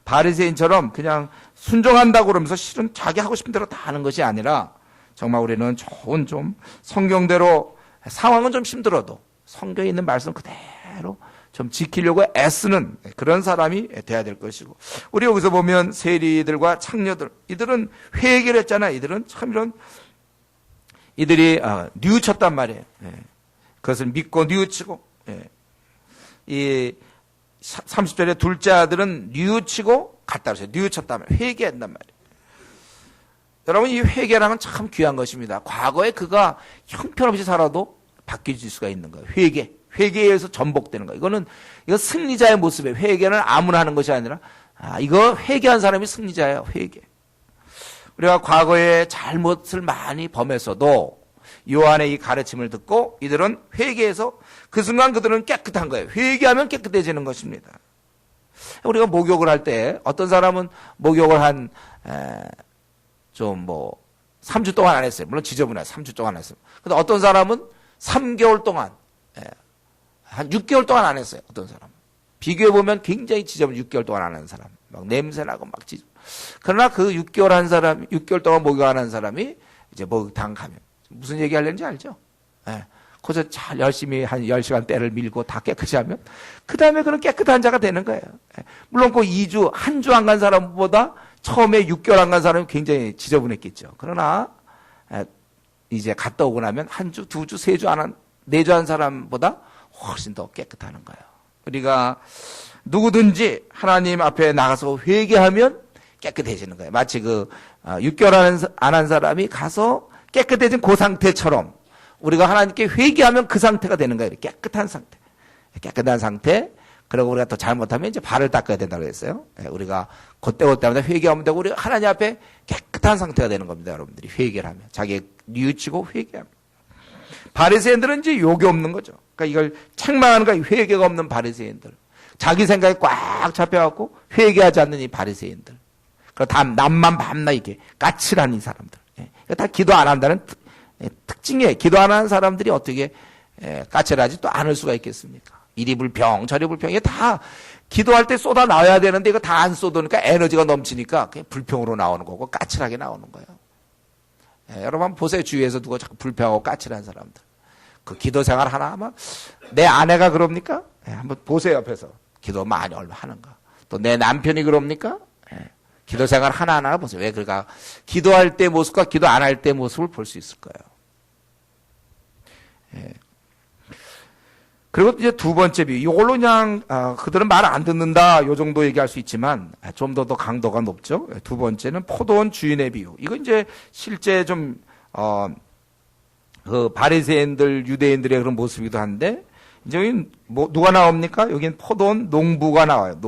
Speaker 1: 바리새인처럼 그냥 순종한다고 그러면서 실은 자기 하고 싶은 대로 다 하는 것이 아니라 정말 우리는 좋은 좀 성경대로 상황은 좀 힘들어도 성경에 있는 말씀 그대로 좀 지키려고 애쓰는 그런 사람이 돼야 될 것이고, 우리 여기서 보면 세리들과 창녀들, 이들은 회개를 했잖아요. 이들은 참 이들이 뉘우쳤단 말이에요. 그것을 믿고 뉘우치고, 이 30절에 둘째 아들은 뉘우치고 갔다 그랬어요. 뉘우쳤단 말이에요. 회개한단 말이에요. 여러분, 이 회개라는 참 귀한 것입니다. 과거에 그가 형편없이 살아도 바뀌어질 수가 있는 거예요. 회개에 의해서 전복되는 거예요. 이거 승리자의 모습이에요. 회개는 아무나 하는 것이 아니라, 이거 회개한 사람이 승리자예요. 회개. 우리가 과거에 잘못을 많이 범했어도 요한의 이 가르침을 듣고 이들은 회개해서 그 순간 그들은 깨끗한 거예요. 회개하면 깨끗해지는 것입니다. 우리가 목욕을 할 때 어떤 사람은 목욕을 한 3주 동안 안 했어요. 물론 지저분해 3주 동안 안 했어요. 근데 어떤 사람은 3개월 동안, 한 6개월 동안 안 했어요. 어떤 사람은. 비교해보면 굉장히 지저분 6개월 동안 안 하는 사람. 막 냄새나고 막 지저분. 그러나 그 6개월 동안 목욕 안 한 사람이 이제 목욕탕 가면 무슨 얘기 하려는지 알죠? 거기서 잘 열심히 한 10시간 때를 밀고 다 깨끗이 하면 그 다음에 그런 깨끗한 자가 되는 거예요. 물론 그 2주, 한 주 안 간 사람보다 처음에 6개월 안 간 사람이 굉장히 지저분했겠죠. 그러나 이제 갔다 오고 나면 한 주, 2주, 3주 안 한, 4주 한 사람보다 훨씬 더 깨끗하는 거예요. 우리가 누구든지 하나님 앞에 나가서 회개하면 깨끗해지는 거예요. 마치 6개월 안 한 사람이 가서 깨끗해진 그 상태처럼 우리가 하나님께 회개하면 그 상태가 되는 거예요. 깨끗한 상태. 깨끗한 상태. 그리고 우리가 또 잘못하면 이제 발을 닦아야 된다고 그랬어요. 우리가 그때마다 회개하면 되고, 우리가 하나님 앞에 깨끗한 상태가 되는 겁니다. 여러분들이 회개를 하면. 자기 뉘우치고 회개하면. 바리새인들은 이제 욕이 없는 거죠. 그러니까 이걸 책망하는 거예요. 회개가 없는 바리새인들. 자기 생각에 꽉 잡혀갖고 회개하지 않는 이 바리새인들. 그리고 남만 밤낮 이렇게 까칠한 이 사람들. 다 기도 안 한다는 특징이에요. 기도 안 하는 사람들이 어떻게 까칠하지 또 않을 수가 있겠습니까? 이리 불평, 저리 불평. 이게 다 기도할 때 쏟아 나와야 되는데 이거 다 안 쏟으니까 에너지가 넘치니까 그냥 불평으로 나오는 거고 까칠하게 나오는 거예요. 여러분 보세요. 주위에서 누가 자꾸 불평하고 까칠한 사람들. 그 기도 생활 하나 하면 내 아내가 그럽니까? 한번 보세요. 옆에서. 기도 많이 얼마 하는가. 또 내 남편이 그럽니까? 기도 생활 하나하나 보세요. 왜 그러니까 기도할 때 모습과 기도 안 할 때 모습을 볼 수 있을 거예요. 그리고 이제 두 번째 비유. 이걸로 그냥 그들은 말 안 듣는다 요 정도 얘기할 수 있지만 좀 더 강도가 높죠. 두 번째는 포도원 주인의 비유. 이거 이제 실제 좀 그 바리새인들 유대인들의 그런 모습이기도 한데, 이제 여기 누가 나옵니까? 여기는 포도원 농부가 나와요.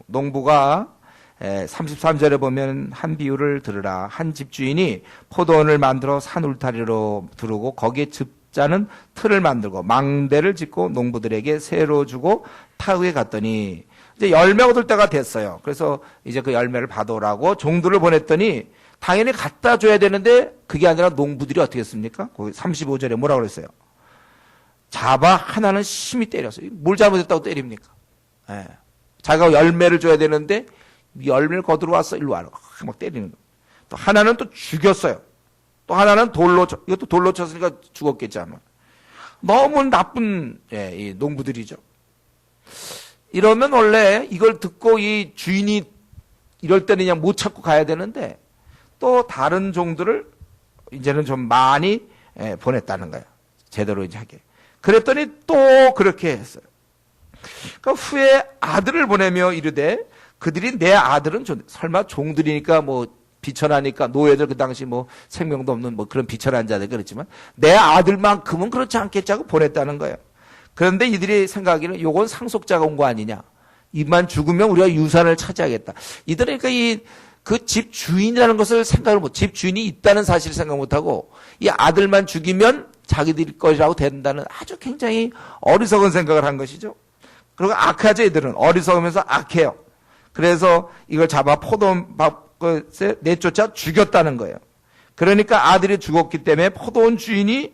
Speaker 1: 농부가 33절에 보면 한 비유를 들으라. 한 집주인이 포도원을 만들어 산 울타리로 두르고 거기에 즙자는 틀을 만들고 망대를 짓고 농부들에게 새로 주고 타국에 갔더니 이제 열매가 얻을 때가 됐어요. 그래서 이제 그 열매를 받아오라고 종들을 보냈더니 당연히 갖다 줘야 되는데 그게 아니라 농부들이 어떻게 했습니까? 거기 35절에 뭐라고 그랬어요? 잡아 하나는 심히 때렸어요. 뭘 잘못했다고 때립니까? 자기가 열매를 줘야 되는데 열매를 거두러 왔어. 일로 와라. 막 때리는 거. 또 하나는 또 죽였어요. 또 하나는 이것도 돌로 쳤으니까 죽었겠지 아마. 너무 나쁜 이 농부들이죠. 이러면 원래 이걸 듣고 이 주인이 이럴 때는 그냥 못 찾고 가야 되는데 또 다른 종들을 이제는 좀 많이 보냈다는 거예요. 제대로 이제 하게. 그랬더니 또 그렇게 했어요. 그러니까 후에 아들을 보내며 이르되 그들이 내 아들은 설마 종들이니까 뭐 비천하니까 노예들 그 당시 뭐 생명도 없는 뭐 그런 비천한 자들 그랬지만 내 아들만큼은 그렇지 않겠지 하고 보냈다는 거예요. 그런데 이들이 생각하기는 요건 상속자가 온 거 아니냐. 이만 죽으면 우리가 유산을 차지하겠다. 이들은 그러니까 그 집 주인이라는 것을 생각을 집 주인이 있다는 사실을 생각 못하고 이 아들만 죽이면 자기들 것이라고 된다는 아주 굉장히 어리석은 생각을 한 것이죠. 그리고 악하죠. 이들은 어리석으면서 악해요. 그래서 이걸 잡아 포도밭에 내쫓아 죽였다는 거예요. 그러니까 아들이 죽었기 때문에 포도원 주인이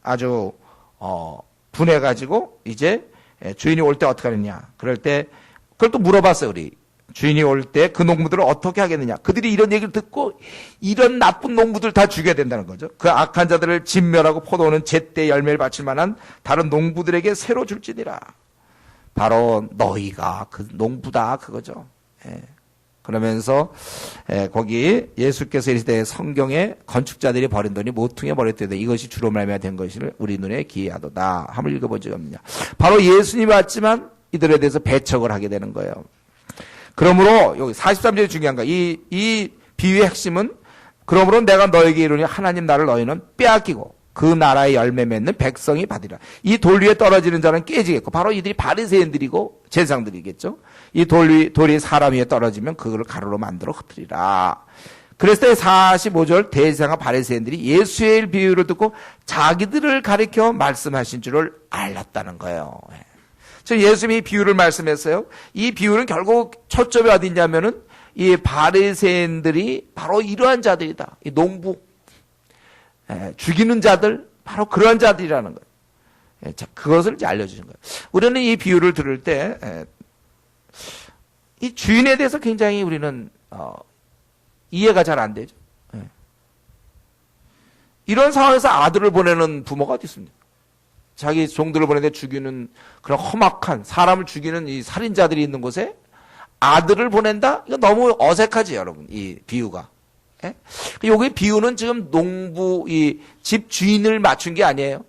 Speaker 1: 아주 분해가지고 이제 주인이 올 때 어떻게 하느냐. 그럴 때 그걸 또 물어봤어요. 우리 주인이 올 때 그 농부들을 어떻게 하겠느냐. 그들이 이런 얘기를 듣고 이런 나쁜 농부들 다 죽여야 된다는 거죠. 그 악한 자들을 진멸하고 포도원은 제때 열매를 바칠 만한 다른 농부들에게 새로 줄지니라. 바로 너희가 그 농부다 그거죠. 그러면서 거기 예수께서 이르시되 성경에 건축자들이 버린 돈이 모퉁이에 버렸되 이것이 주로 말미암아 된 것을 우리 눈에 기이하도다. 한번 읽어본 적이 없느냐. 바로 예수님이 왔지만 이들에 대해서 배척을 하게 되는 거예요. 그러므로 여기 43절이 중요한 거야. 이 비유의 핵심은 그러므로 내가 너에게 이르니 하나님 나를 너희는 빼앗기고 그 나라의 열매 맺는 백성이 받으리라. 이 돌 위에 떨어지는 자는 깨지겠고 바로 이들이 바리새인들이고 제사장들이겠죠. 이 돌이 사람 위에 떨어지면 그거를 가루로 만들어 흩으리라. 그랬을 때 45절 대제사장과 바리새인들이 예수의 비유를 듣고 자기들을 가리켜 말씀하신 줄을 알았다는 거예요. 즉 예수님이 비유를 말씀했어요. 이 비유는 결국 초점이 어디 있냐면은 이 바리새인들이 바로 이러한 자들이다. 이 농부 죽이는 자들 바로 그러한 자들이라는 거예요. 자, 그것을 이제 알려주신 거예요. 우리는 이 비유를 들을 때 이 주인에 대해서 굉장히 우리는 이해가 잘 안 되죠. 이런 상황에서 아들을 보내는 부모가 어디 있습니까? 자기 종들을 보내는데 죽이는 그런 험악한 사람을 죽이는 이 살인자들이 있는 곳에 아들을 보낸다? 이거 너무 어색하지 여러분. 이 비유가. 여기 비유는 지금 농부 이 집 주인을 맞춘 게 아니에요.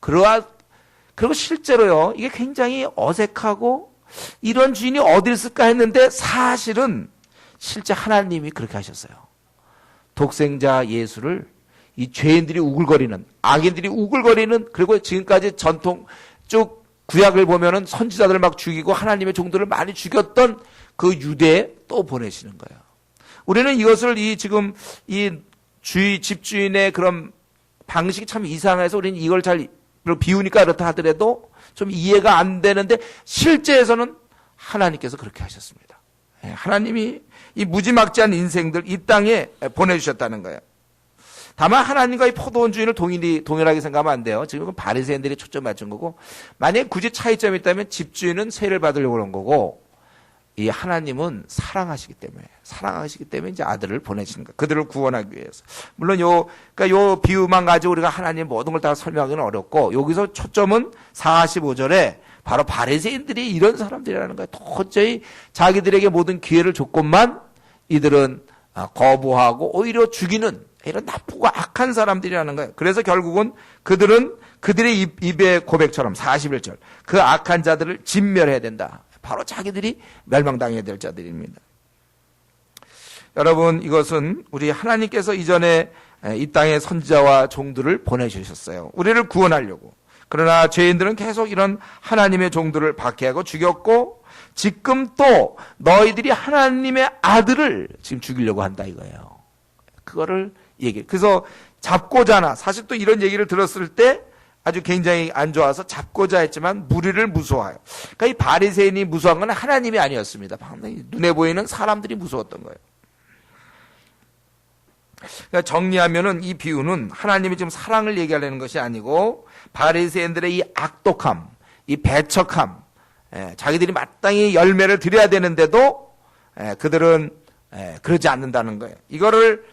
Speaker 1: 그리고 실제로요. 이게 굉장히 어색하고 이런 주인이 어디 있을까 했는데 사실은 실제 하나님이 그렇게 하셨어요. 독생자 예수를 이 죄인들이 우글거리는 악인들이 우글거리는 그리고 지금까지 전통 쭉 구약을 보면은 선지자들을 막 죽이고 하나님의 종들을 많이 죽였던 그 유대에 또 보내시는 거예요. 우리는 이것을 지금 집주인의 그런 방식이 참 이상해서 우리는 이걸 잘 비우니까 그렇다 하더라도 좀 이해가 안 되는데 실제에서는 하나님께서 그렇게 하셨습니다. 하나님이 이 무지막지한 인생들 이 땅에 보내주셨다는 거예요. 다만 하나님과 이 포도원 주인을 동일하게 생각하면 안 돼요. 지금 바리새인들이 초점 맞춘 거고 만약에 굳이 차이점이 있다면 집주인은 세를 받으려고 그런 거고 이 하나님은 사랑하시기 때문에 이제 아들을 보내시는 거예요. 그들을 구원하기 위해서. 물론 그러니까 요 비유만 가지고 우리가 하나님 모든 걸 다 설명하기는 어렵고 여기서 초점은 45절에 바로 바리새인들이 이런 사람들이라는 거예요. 도저히 자기들에게 모든 기회를 줬건만 이들은 거부하고 오히려 죽이는 이런 나쁘고 악한 사람들이라는 거예요. 그래서 결국은 그들은 그들의 입의 고백처럼 41절 그 악한 자들을 진멸해야 된다. 바로 자기들이 멸망당해야 될 자들입니다. 여러분 이것은 우리 하나님께서 이전에 이 땅에 선지자와 종들을 보내주셨어요. 우리를 구원하려고. 그러나 죄인들은 계속 이런 하나님의 종들을 박해하고 죽였고 지금 또 너희들이 하나님의 아들을 지금 죽이려고 한다 이거예요. 그거를 얘기해. 그래서 잡고자 하나 사실 또 이런 얘기를 들었을 때 아주 굉장히 안 좋아서 잡고자 했지만 무리를 무서워해요. 그러니까 이 바리새인이 무서운 건 하나님이 아니었습니다. 눈에 보이는 사람들이 무서웠던 거예요. 그러니까 정리하면은 이 비유는 하나님이 지금 사랑을 얘기하려는 것이 아니고 바리새인들의 이 악독함, 이 배척함, 자기들이 마땅히 열매를 드려야 되는데도 그들은 그러지 않는다는 거예요. 이거를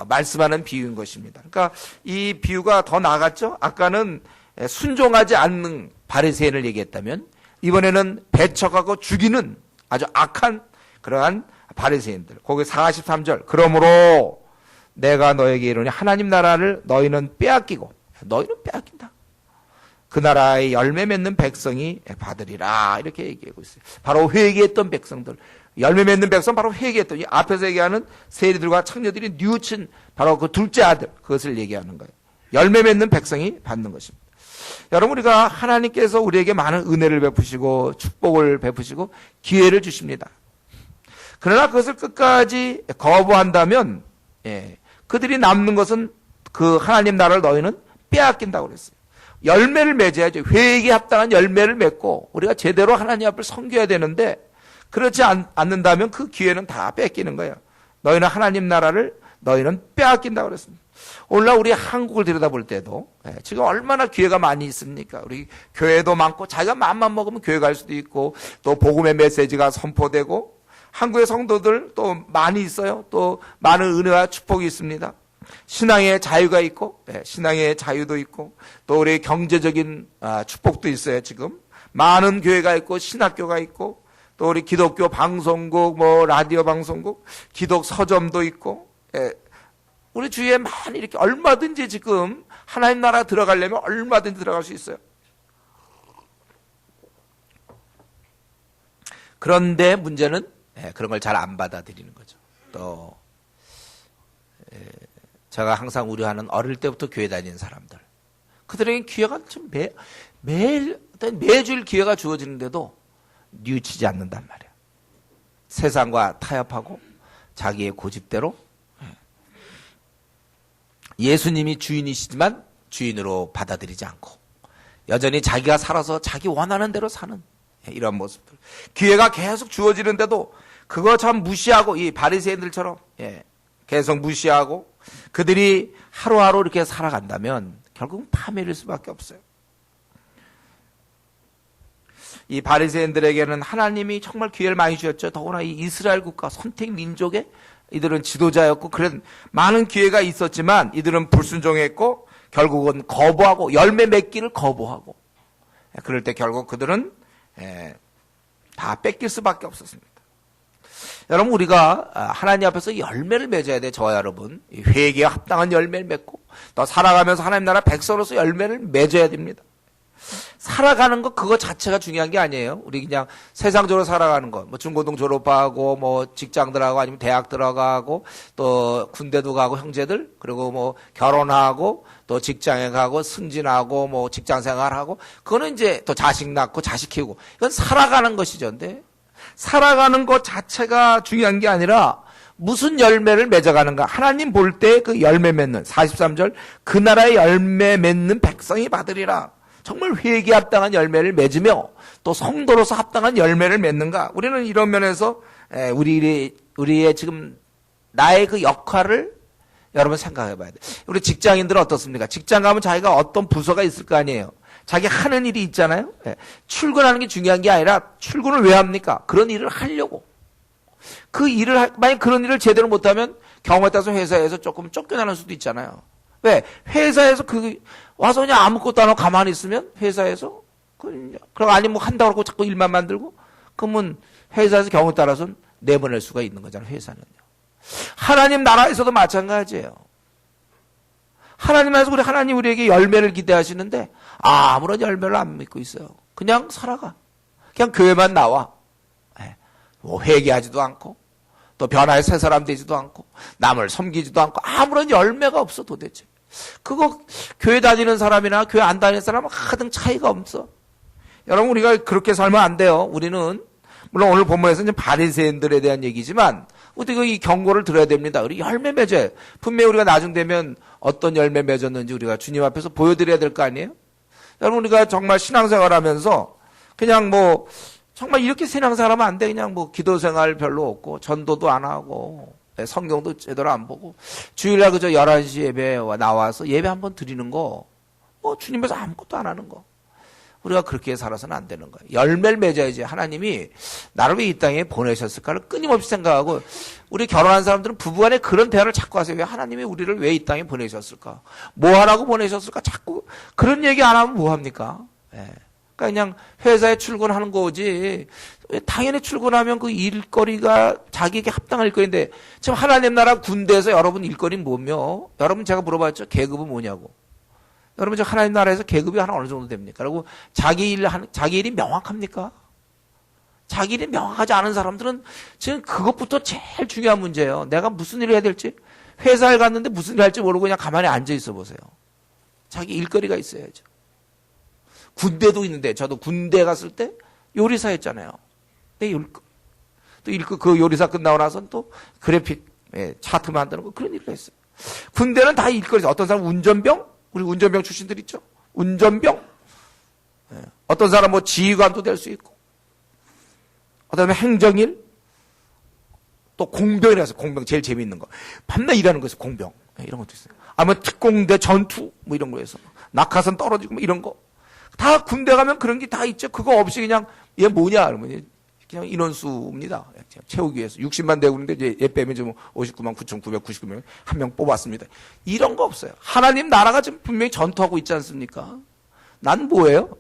Speaker 1: 말씀하는 비유인 것입니다. 그러니까 이 비유가 더 나아갔죠. 아까는 순종하지 않는 바리새인을 얘기했다면 이번에는 배척하고 죽이는 아주 악한 그러한 바리새인들. 거기 43절 그러므로 내가 너에게 이르니 하나님 나라를 너희는 빼앗기고 너희는 빼앗긴다. 그 나라의 열매 맺는 백성이 받으리라. 이렇게 얘기하고 있어요. 바로 회개했던 백성들. 열매 맺는 백성 바로 회개했던, 이 앞에서 얘기하는 세리들과 창녀들이 뉘우친 바로 그 둘째 아들, 그것을 얘기하는 거예요. 열매 맺는 백성이 받는 것입니다. 여러분, 우리가 하나님께서 우리에게 많은 은혜를 베푸시고 축복을 베푸시고 기회를 주십니다. 그러나 그것을 끝까지 거부한다면 그들이 남는 것은 그 하나님 나라를 너희는 빼앗긴다고 그랬어요. 열매를 맺어야죠. 회개에 합당한 열매를 맺고 우리가 제대로 하나님 앞을 섬겨야 되는데 그렇지 않는다면 그 기회는 다 뺏기는 거예요. 너희는 하나님 나라를 너희는 빼앗긴다고 그랬습니다. 오늘날 우리 한국을 들여다볼 때도 지금 얼마나 기회가 많이 있습니까? 우리 교회도 많고 자기가 마음만 먹으면 교회 갈 수도 있고 또 복음의 메시지가 선포되고 한국의 성도들 또 많이 있어요. 또 많은 은혜와 축복이 있습니다. 신앙의 자유가 있고 신앙의 자유도 있고 또 우리 경제적인 축복도 있어요. 지금 많은 교회가 있고 신학교가 있고 또 우리 기독교 방송국 뭐 라디오 방송국 기독 서점도 있고 우리 주위에 많이 이렇게 얼마든지 지금 하나님 나라 들어가려면 얼마든지 들어갈 수 있어요. 그런데 문제는 그런 걸 잘 안 받아들이는 거죠. 또 제가 항상 우려하는 어릴 때부터 교회 다니는 사람들, 그들에게 기회가 좀 매주일 기회가 주어지는데도 뉘우치지 않는단 말이에요. 세상과 타협하고 자기의 고집대로 예수님이 주인이시지만 주인으로 받아들이지 않고 여전히 자기가 살아서 자기 원하는 대로 사는 이런 모습들. 기회가 계속 주어지는데도 그거 참 무시하고 이 바리새인들처럼 계속 무시하고 그들이 하루하루 이렇게 살아간다면 결국은 파멸일 수밖에 없어요. 이 바리새인들에게는 하나님이 정말 기회를 많이 주셨죠. 더구나 이 이스라엘 국가 선택 민족의 이들은 지도자였고 그런 많은 기회가 있었지만 이들은 불순종했고 결국은 거부하고 열매 맺기를 거부하고 그럴 때 결국 그들은 다 뺏길 수밖에 없었습니다. 여러분, 우리가 하나님 앞에서 열매를 맺어야 돼. 저와 여러분 회개에 합당한 열매를 맺고 또 살아가면서 하나님 나라 백성으로서 열매를 맺어야 됩니다. 살아가는 것 그거 자체가 중요한 게 아니에요. 우리 그냥 세상적으로 살아가는 거, 뭐 중고등 졸업하고 뭐 직장 들어가고 아니면 대학 들어가고 또 군대도 가고 형제들, 그리고 뭐 결혼하고 또 직장에 가고 승진하고 뭐 직장 생활하고 그거는 이제 또 자식 낳고 자식 키우고 이건 살아가는 것이죠. 근데 살아가는 것 자체가 중요한 게 아니라 무슨 열매를 맺어가는가. 하나님 볼 때 그 열매 맺는 43절 그 나라의 열매 맺는 백성이 받으리라. 정말 회개에 합당한 열매를 맺으며 또 성도로서 합당한 열매를 맺는가. 우리는 이런 면에서 우리의 지금 나의 그 역할을 여러분 생각해 봐야 돼. 우리 직장인들은 어떻습니까? 직장 가면 자기가 어떤 부서가 있을 거 아니에요. 자기 하는 일이 있잖아요. 출근하는 게 중요한 게 아니라 출근을 왜 합니까? 그런 일을 하려고. 그 일을 만약 그런 일을 제대로 못하면 경우에 따라서 회사에서 조금 쫓겨나는 수도 있잖아요. 왜? 회사에서 와서 그냥 아무것도 안 하고 가만히 있으면 회사에서 그럼 아니 뭐 한다고 하고 자꾸 일만 만들고 그러면 회사에서 경우에 따라서는 내보낼 수가 있는 거잖아요. 회사는요. 하나님 나라에서도 마찬가지예요. 하나님 나라에서 하나님 우리에게 열매를 기대하시는데 아무런 열매를 안 믿고 있어요. 그냥 살아가. 그냥 교회만 나와. 뭐 회개하지도 않고 또 변화의 새 사람 되지도 않고 남을 섬기지도 않고 아무런 열매가 없어 도대체. 그거 교회 다니는 사람이나 교회 안 다니는 사람은 하등 차이가 없어. 여러분, 우리가 그렇게 살면 안 돼요. 우리는 물론 오늘 본문에서는 바리새인들에 대한 얘기지만 우리가 이 경고를 들어야 됩니다. 우리 열매 맺어요. 분명히 우리가 나중 되면 어떤 열매 맺었는지 우리가 주님 앞에서 보여드려야 될 거 아니에요? 여러분, 우리가 정말 신앙생활하면서 그냥 뭐 정말 이렇게 신앙생활하면 안 돼. 그냥 뭐 기도생활 별로 없고 전도도 안 하고 성경도 제대로 안 보고 주일날 그저 11시 예배에 나와서 예배 한번 드리는 거 뭐 주님께서 아무것도 안 하는 거. 우리가 그렇게 살아서는 안 되는 거예요. 열매를 맺어야지. 하나님이 나를 왜 이 땅에 보내셨을까를 끊임없이 생각하고 우리 결혼한 사람들은 부부간에 그런 대화를 자꾸 하세요. 왜 하나님이 우리를 왜 이 땅에 보내셨을까? 뭐 하라고 보내셨을까? 자꾸 그런 얘기 안 하면 뭐 합니까? 그냥 회사에 출근하는 거지. 당연히 출근하면 그 일거리가 자기에게 합당한 일거리인데 지금 하나님 나라 군대에서 여러분 일거리는 뭐며? 여러분 제가 물어봤죠. 계급은 뭐냐고. 여러분, 저 하나님 나라에서 계급이 하나 어느 정도 됩니까? 그리고 자기 일이 명확합니까? 자기 일이 명확하지 않은 사람들은 지금 그것부터 제일 중요한 문제예요. 내가 무슨 일을 해야 될지, 회사에 갔는데 무슨 일을 할지 모르고 그냥 가만히 앉아 있어 보세요. 자기 일거리가 있어야죠. 군대도 있는데, 저도 군대 갔을 때 요리사 했잖아요. 내 일거리. 또 그 요리사 끝나고 나서는 또 그래픽, 차트 만드는 거, 그런 일을 했어요. 군대는 다 일거리. 어떤 사람은 운전병? 우리 운전병 출신들 있죠? 운전병. 어떤 사람은 뭐 지휘관도 될 수 있고. 어떤 사람은 행정일. 또 공병이라서, 공병 제일 재미있는 거. 밤낮 일하는 거에서 공병. 이런 것도 있어요. 아니면 특공대 전투, 뭐 이런 거에서. 낙하산 떨어지고 뭐 이런 거. 다 군대 가면 그런 게 다 있죠. 그거 없이 그냥, 얘 뭐냐? 그러면 그냥 인원수입니다. 채우기 위해서. 60만 되고 있는데 이제 얘 빼면 좀 59만 9,999명 한 명 뽑았습니다. 이런 거 없어요. 하나님 나라가 지금 분명히 전투하고 있지 않습니까? 난 뭐예요?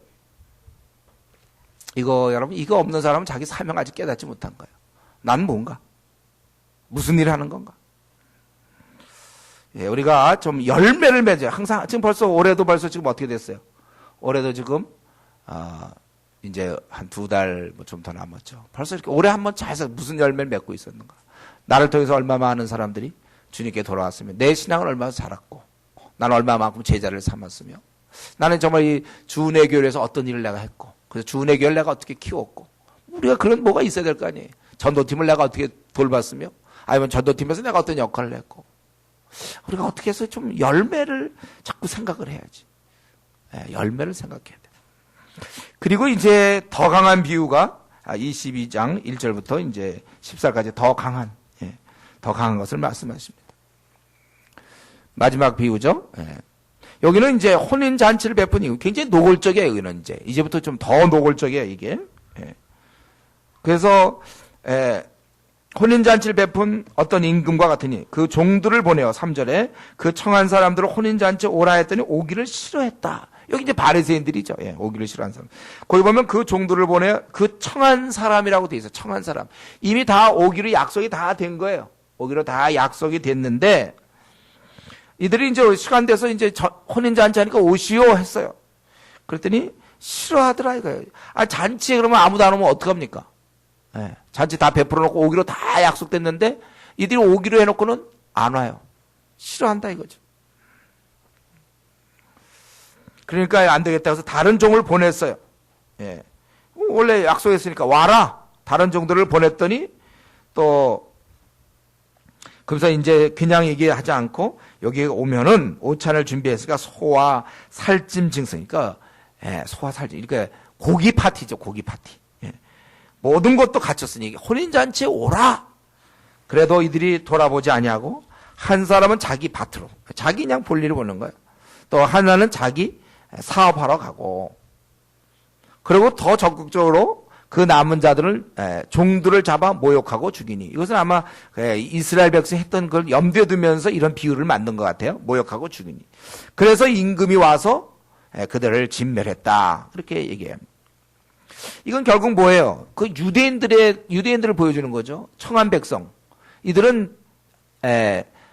Speaker 1: 이거 여러분, 이거 없는 사람은 자기 사명 아직 깨닫지 못한 거예요. 난 뭔가? 무슨 일을 하는 건가? 예, 우리가 좀 열매를 맺어요. 항상 지금 벌써 올해도 벌써 지금 어떻게 됐어요? 올해도 지금 이제 한 2달 뭐 좀 더 남았죠. 벌써 이렇게 올해 한번 잘 해서 무슨 열매를 맺고 있었는가? 나를 통해서 얼마 많은 사람들이 주님께 돌아왔으며 내 신앙을 얼마나 자랐고 나는 얼마만큼 제자를 삼았으며 나는 정말 이 주은혜교회에서 어떤 일을 내가 했고 그래서 주은혜교회를 내가 어떻게 키웠고 우리가 그런 뭐가 있어야 될 거 아니에요. 전도팀을 내가 어떻게 돌봤으며 아니면 전도팀에서 내가 어떤 역할을 했고 우리가 어떻게 해서 좀 열매를 자꾸 생각을 해야지. 열매를 생각해야 돼. 그리고 이제 더 강한 비유가 22장 1절부터 이제 14까지 더 강한 것을 말씀하십니다. 마지막 비유죠. 여기는 이제 혼인 잔치를 베푼 이유 굉장히 노골적이에요. 여기는 이제부터 좀 더 노골적이에요. 이게. 그래서 혼인 잔치를 베푼 어떤 임금과 같으니 그 종들을 보내어 3절에 그 청한 사람들을 혼인 잔치에 오라 했더니 오기를 싫어했다. 여기 이제 바리새인들이죠. 오기를 싫어하는 사람. 거기 보면 그 종들을 보내어 그 청한 사람이라고 돼 있어요. 청한 사람. 이미 다 오기로 약속이 다 된 거예요. 오기로 다 약속이 됐는데 이들이 이제 시간 돼서 이제 혼인 잔치 하니까 오시오 했어요. 그랬더니 싫어하더라 이거예요. 잔치에 그러면 아무도 안 오면 어떡합니까? 잔치 다 베풀어 놓고 오기로 다 약속됐는데 이들이 오기로 해놓고는 안 와요. 싫어한다 이거죠. 그러니까 안 되겠다 해서 다른 종을 보냈어요. 원래 약속했으니까 와라. 다른 종들을 보냈더니 또 그래서 이제 그냥 얘기하지 않고 여기 오면은 오찬을 준비했으니까 소와 살찜 증선. 그러니까 소와 살찜. 그러니까 고기 파티죠. 고기 파티. 모든 것도 갖췄으니 혼인잔치에 오라. 그래도 이들이 돌아보지 아니하고 한 사람은 자기 밭으로 자기 그냥 볼일을 보는 거예요. 또 하나는 자기 사업하러 가고 그리고 더 적극적으로 그 남은 자들을 종들을 잡아 모욕하고 죽이니 이것은 아마 이스라엘 백성이 했던 걸 염두에 두면서 이런 비유를 만든 것 같아요. 모욕하고 죽이니 그래서 임금이 와서 그들을 진멸했다. 그렇게 얘기합니다. 이건 결국 뭐예요? 그 유대인들을 보여주는 거죠. 청한 백성. 이들은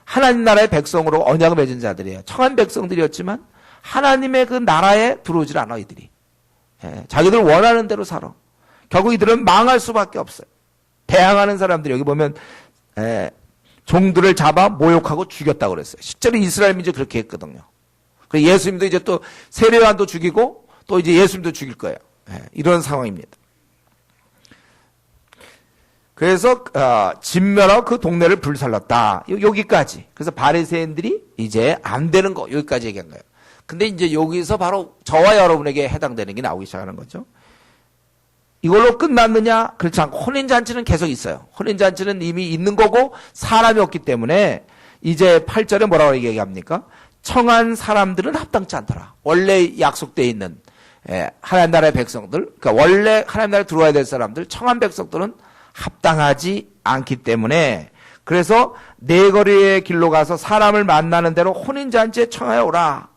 Speaker 1: 하나님 나라의 백성으로 언약을 맺은 자들이에요. 청한 백성들이었지만 하나님의 그 나라에 들어오질 않아 이들이. 자기들 원하는 대로 살아. 결국 이들은 망할 수밖에 없어요. 대항하는 사람들이 여기 보면 종들을 잡아 모욕하고 죽였다고 그랬어요. 실제로 이스라엘 민족 그렇게 했거든요. 그래서 예수님도 이제 또 세례요한도 죽이고 또 이제 예수님도 죽일 거예요. 이런 상황입니다. 그래서 진멸하고 그 동네를 불살랐다. 여기까지. 그래서 바리새인들이 이제 안 되는 거 여기까지 얘기한 거예요. 근데 이제 여기서 바로 저와 여러분에게 해당되는 게 나오기 시작하는 거죠. 이걸로 끝났느냐? 그렇지 않고 혼인잔치는 계속 있어요. 혼인잔치는 이미 있는 거고 사람이 없기 때문에 이제 8절에 뭐라고 얘기합니까? 청한 사람들은 합당치 않더라. 원래 약속되어 있는 하나님 나라의 백성들, 그러니까 원래 하나님 나라에 들어와야 될 사람들, 청한 백성들은 합당하지 않기 때문에 그래서 네거리의 길로 가서 사람을 만나는 대로 혼인잔치에 청하여 오라.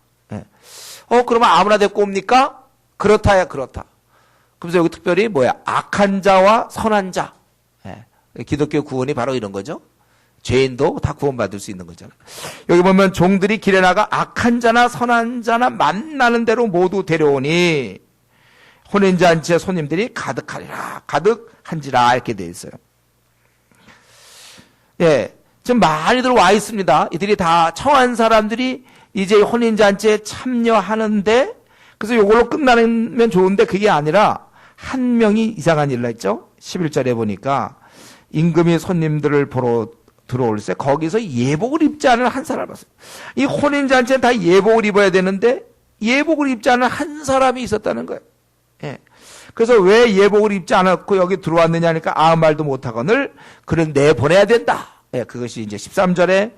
Speaker 1: 그러면 아무나 데리고 옵니까? 그렇다야 그렇다. 그래서 여기 특별히 뭐야? 악한 자와 선한 자. 기독교 구원이 바로 이런 거죠. 죄인도 다 구원받을 수 있는 거잖아요. 여기 보면 종들이 길에 나가 악한 자나 선한 자나 만나는 대로 모두 데려오니 혼인잔치에 손님들이 가득하리라. 가득한지라 이렇게 되어 있어요. 예, 지금 많이들 와 있습니다. 이들이 다 청한 사람들이 이제 혼인잔치에 참여하는데 그래서 이걸로 끝나면 좋은데 그게 아니라 한 명이 이상한 일을 했죠. 11절에 보니까 임금이 손님들을 보러 들어올 때 거기서 예복을 입지 않은 한 사람을 봤어요. 이 혼인잔치는 다 예복을 입어야 되는데 예복을 입지 않은 한 사람이 있었다는 거예요. 예. 그래서 왜 예복을 입지 않았고 여기 들어왔느냐 하니까 아무 말도 못하거늘 그는 내보내야 된다. 예, 그것이 이제 13절에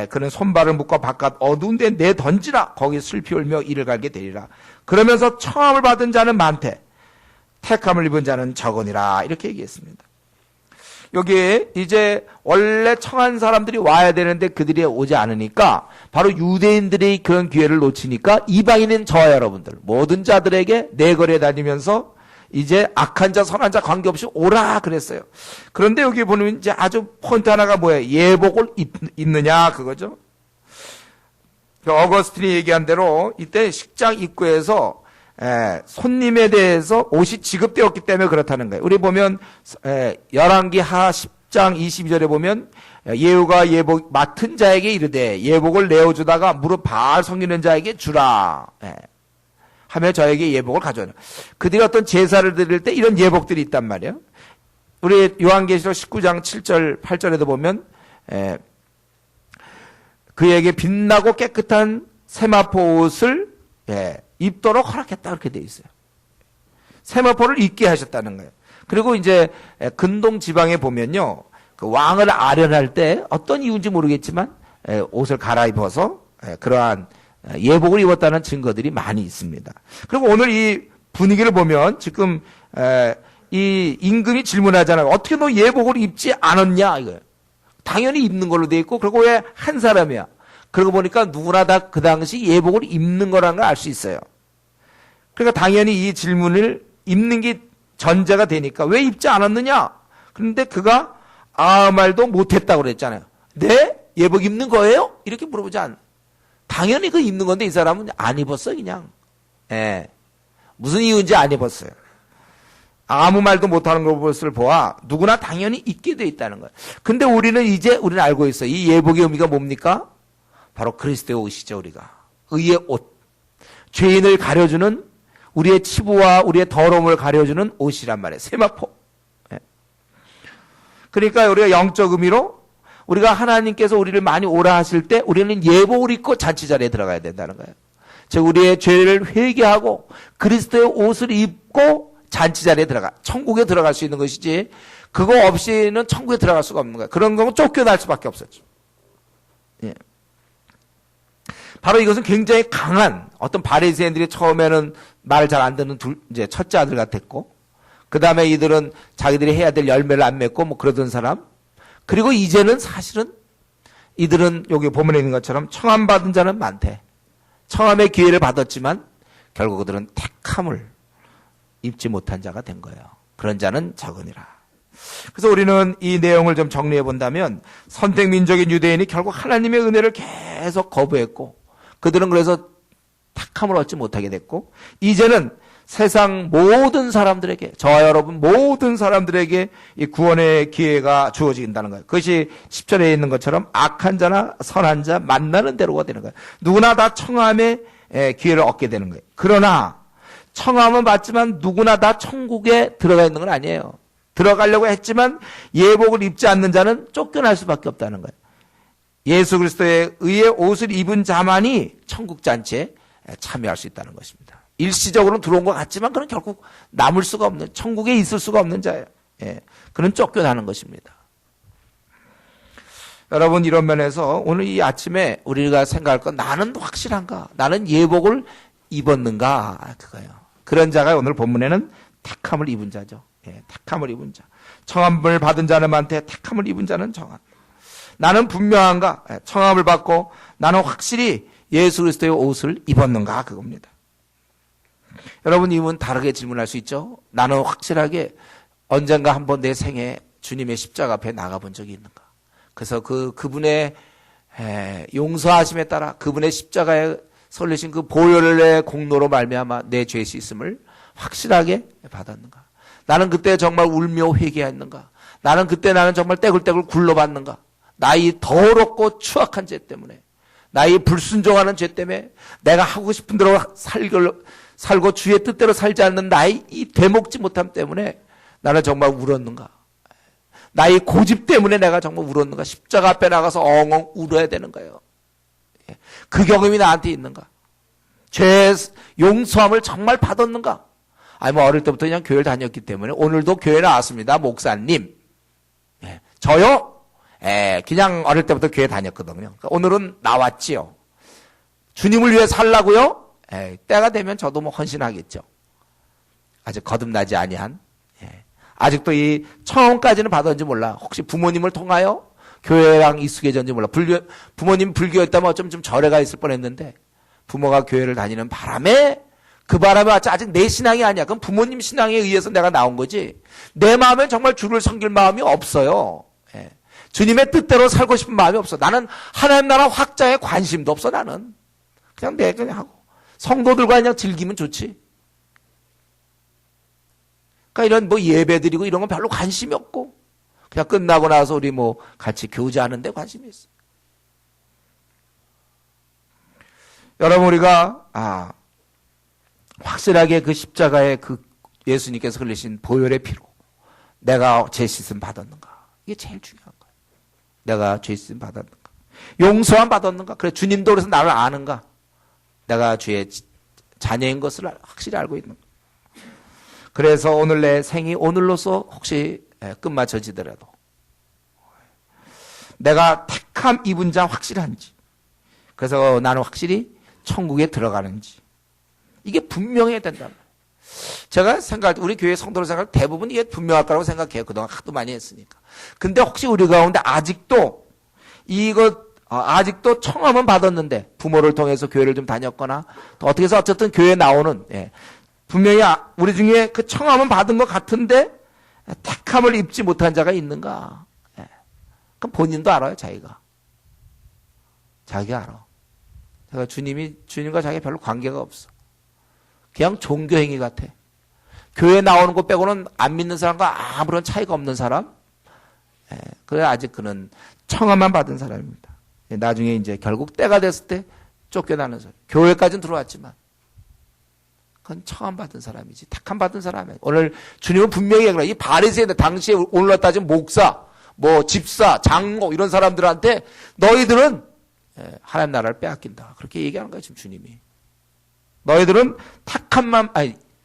Speaker 1: 그는 손발을 묶어 바깥 어두운 데 내던지라. 거기 슬피 울며 이를 갈게 되리라. 그러면서 청함을 받은 자는 많되 택함을 입은 자는 적으니라. 이렇게 얘기했습니다. 여기에 이제 원래 청한 사람들이 와야 되는데 그들이 오지 않으니까 바로 유대인들이 그런 기회를 놓치니까 이방인인 저와 여러분들 모든 자들에게 내거리에 다니면서 이제 악한 자 선한 자 관계없이 오라 그랬어요. 그런데 여기 보면 이제 아주 포인트 하나가 뭐예요? 예복을 입느냐 그거죠. 어거스틴이 얘기한 대로 이때 식장 입구에서 손님에 대해서 옷이 지급되었기 때문에 그렇다는 거예요. 우리 보면 열왕기 하 10장 22절에 보면 예후가 예복 맡은 자에게 이르되 예복을 내어주다가 무릎 발 성기는 자에게 주라. 하며 저에게 예복을 가져오라. 그들이 어떤 제사를 드릴 때 이런 예복들이 있단 말이에요. 우리 요한계시록 19장 7절 8절에도 보면 그에게 빛나고 깨끗한 세마포 옷을 입도록 허락했다 그렇게 돼 있어요. 세마포를 입게 하셨다는 거예요. 그리고 이제 근동 지방에 보면요, 그 왕을 아련할 때 어떤 이유인지 모르겠지만 옷을 갈아입어서 그러한 예복을 입었다는 증거들이 많이 있습니다. 그리고 오늘 이 분위기를 보면 지금 이 임금이 질문하잖아요. 어떻게 너 예복을 입지 않았냐 이거예요. 당연히 입는 걸로 돼 있고 그리고 왜 한 사람이야? 그러고 보니까 누구나 다 그 당시 예복을 입는 거라는 걸 알 수 있어요. 그러니까 당연히 이 질문을 입는 게 전제가 되니까 왜 입지 않았느냐? 그런데 그가 아무 말도 못했다고 그랬잖아요. 네? 예복 입는 거예요? 이렇게 물어보지 않. 당연히 그 입는 건데 이 사람은 안 입었어 그냥. 무슨 이유인지 안 입었어요. 아무 말도 못하는 것을 보아 누구나 당연히 입게 돼 있다는 거예요. 근데 우리는 알고 있어요. 이 예복의 의미가 뭡니까? 바로 그리스도의 옷이죠. 우리가 의의 옷, 죄인을 가려주는 우리의 치부와 우리의 더러움을 가려주는 옷이란 말이에요. 세마포. 그러니까 우리가 영적 의미로 우리가 하나님께서 우리를 많이 오라 하실 때 우리는 예복을 입고 잔치 자리에 들어가야 된다는 거예요. 즉 우리의 죄를 회개하고 그리스도의 옷을 입고 잔치 자리에 천국에 들어갈 수 있는 것이지 그거 없이는 천국에 들어갈 수가 없는 거예요. 그런 거면 쫓겨날 수밖에 없었죠. 예. 바로 이것은 굉장히 강한 어떤 바리새인들이 처음에는 말을 잘 안 듣는 이제 첫째 아들 같았고 그 다음에 이들은 자기들이 해야 될 열매를 안 맺고 뭐 그러던 사람 그리고 이제는 사실은 이들은 여기 보면에 있는 것처럼 청함받은 자는 많대. 청함의 기회를 받았지만 결국 그들은 택함을 입지 못한 자가 된 거예요. 그런 자는 적으니라. 그래서 우리는 이 내용을 좀 정리해 본다면 선택민족인 유대인이 결국 하나님의 은혜를 계속 거부했고 그들은 그래서 택함을 얻지 못하게 됐고 이제는 세상 모든 사람들에게 저와 여러분 모든 사람들에게 이 구원의 기회가 주어진다는 거예요. 그것이 10절에 있는 것처럼 악한 자나 선한 자 만나는 대로가 되는 거예요. 누구나 다 청함의 기회를 얻게 되는 거예요. 그러나 청함은 받지만 누구나 다 천국에 들어가 있는 건 아니에요. 들어가려고 했지만 예복을 입지 않는 자는 쫓겨날 수밖에 없다는 거예요. 예수 그리스도의 의의 옷을 입은 자만이 천국 잔치에 참여할 수 있다는 것입니다. 일시적으로는 들어온 것 같지만 그는 결국 남을 수가 없는 천국에 있을 수가 없는 자예요. 그는 쫓겨나는 것입니다. 여러분 이런 면에서 오늘 이 아침에 우리가 생각할 건 나는 확실한가? 나는 예복을 입었는가? 그거예요. 그런 자가 오늘 본문에는 택함을 입은 자죠. 택함을 입은 자. 청함을 받은 자는 많되 택함을 입은 자는 정한. 나는 분명한가? 청함을 받고 나는 확실히 예수 그리스도의 옷을 입었는가? 그겁니다. 여러분 이분 다르게 질문할 수 있죠. 나는 확실하게 언젠가 한번 내 생에 주님의 십자가 앞에 나가본 적이 있는가? 그래서 그분의 용서하심에 따라 그분의 십자가에 설리신 그 보혈의 공로로 말미암아 내 죄 씻음을 확실하게 받았는가? 나는 그때 정말 울며 회개했는가? 나는 정말 떼굴떼굴 굴러봤는가? 나의 더럽고 추악한 죄 때문에, 나의 불순종하는 죄 때문에, 내가 하고 싶은 대로 살고 주의 뜻대로 살지 않는 나의 이 되먹지 못함 때문에 나는 정말 울었는가? 나의 고집 때문에 내가 정말 울었는가? 십자가 앞에 나가서 엉엉 울어야 되는 거예요. 그 경험이 나한테 있는가? 죄 용서함을 정말 받았는가? 아니 뭐 어릴 때부터 그냥 교회를 다녔기 때문에 오늘도 교회 나왔습니다. 목사님. 저요? 그냥 어릴 때부터 교회 다녔거든요. 그러니까 오늘은 나왔지요. 주님을 위해 살라고요? 때가 되면 저도 뭐 헌신하겠죠. 아직 거듭나지 아니한. 아직도 이 처음까지는 받았는지 몰라. 혹시 부모님을 통하여 교회랑 익숙해졌는지 몰라. 부모님 불교였다면 어쩜 좀 절에가 있을 뻔했는데 부모가 교회를 다니는 바람에 그 바람에 아직 내 신앙이 아니야. 그럼 부모님 신앙에 의해서 내가 나온 거지. 내 마음엔 정말 주를 섬길 마음이 없어요. 주님의 뜻대로 살고 싶은 마음이 없어. 나는 하나님 나라 확장에 관심도 없어. 나는 그냥 그냥 하고 성도들과 그냥 즐기면 좋지. 그러니까 이런 뭐 예배 드리고 이런 건 별로 관심이 없고 그냥 끝나고 나서 우리 뭐 같이 교제하는데 관심이 있어. 여러분 우리가 확실하게 그 십자가에 그 예수님께서 흘리신 보혈의 피로 내가 죄 씻음 받았는가? 이게 제일 중요한 거예요. 내가 죄 씻음 받았는가? 용서함 받았는가? 그래 주님도 그래서 나를 아는가? 내가 주의 자녀인 것을 확실히 알고 있는가? 그래서 오늘 내 생이 오늘로서 혹시 끝마쳐지더라도 내가 택함 입은 자 확실한지, 그래서 나는 확실히 천국에 들어가는지 이게 분명해야 된단 말이에요. 제가 생각할 때 우리 교회 성도들 생각할 때 대부분 이게 분명할 거라고 생각해요. 그동안 하도 많이 했으니까. 근데 혹시 우리 가운데 아직도 아직도 청함은 받았는데 부모를 통해서 교회를 좀 다녔거나 또 어떻게 해서 어쨌든 교회에 나오는 분명히 우리 중에 그 청함은 받은 것 같은데 택함을 입지 못한 자가 있는가? 그럼 본인도 알아요. 자기가 알아. 제가 주님과 자기가 별로 관계가 없어. 그냥 종교행위 같아. 교회 나오는 것 빼고는 안 믿는 사람과 아무런 차이가 없는 사람. 그래 아직 그는 청함만 받은 사람입니다. 나중에 이제 결국 때가 됐을 때 쫓겨나는 사람. 교회까지는 들어왔지만 그건 청함 받은 사람이지 택함 받은 사람이야. 오늘 주님은 분명히 그래. 이 바리새인들 당시에 오늘날 따지면 목사, 뭐 집사, 장로 이런 사람들한테 너희들은 하나님 나라를 빼앗긴다. 그렇게 얘기하는 거예요. 지금 주님이. 너희들은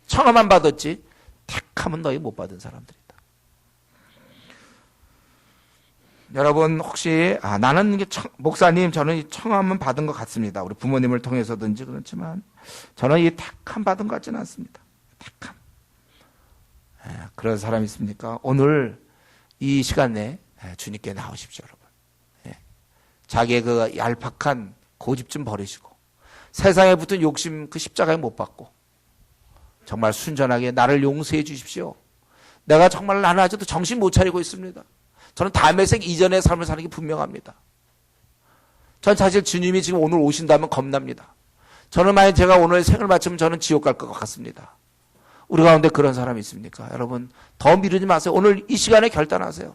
Speaker 1: 청함만 받았지 택함은 너희 못 받은 사람들이다. 여러분 혹시 나는 목사님 저는 이 청함은 받은 것 같습니다. 우리 부모님을 통해서든지 그렇지만 저는 이 택함 받은 것 같지는 않습니다. 택함. 그런 사람 있습니까? 오늘 이 시간에 주님께 나오십시오, 여러분. 자기의 그 얄팍한 고집 좀 버리시고 세상에 붙은 욕심 그 십자가에 못 박고 정말 순전하게 나를 용서해 주십시오. 내가 정말 나는 아직도 정신 못 차리고 있습니다. 저는 다음의 생 이전의 삶을 사는 게 분명합니다. 전 사실 주님이 지금 오늘 오신다면 겁납니다. 저는 만약 제가 오늘 생을 마치면 저는 지옥 갈 것 같습니다. 우리 가운데 그런 사람이 있습니까? 여러분 더 미루지 마세요. 오늘 이 시간에 결단하세요.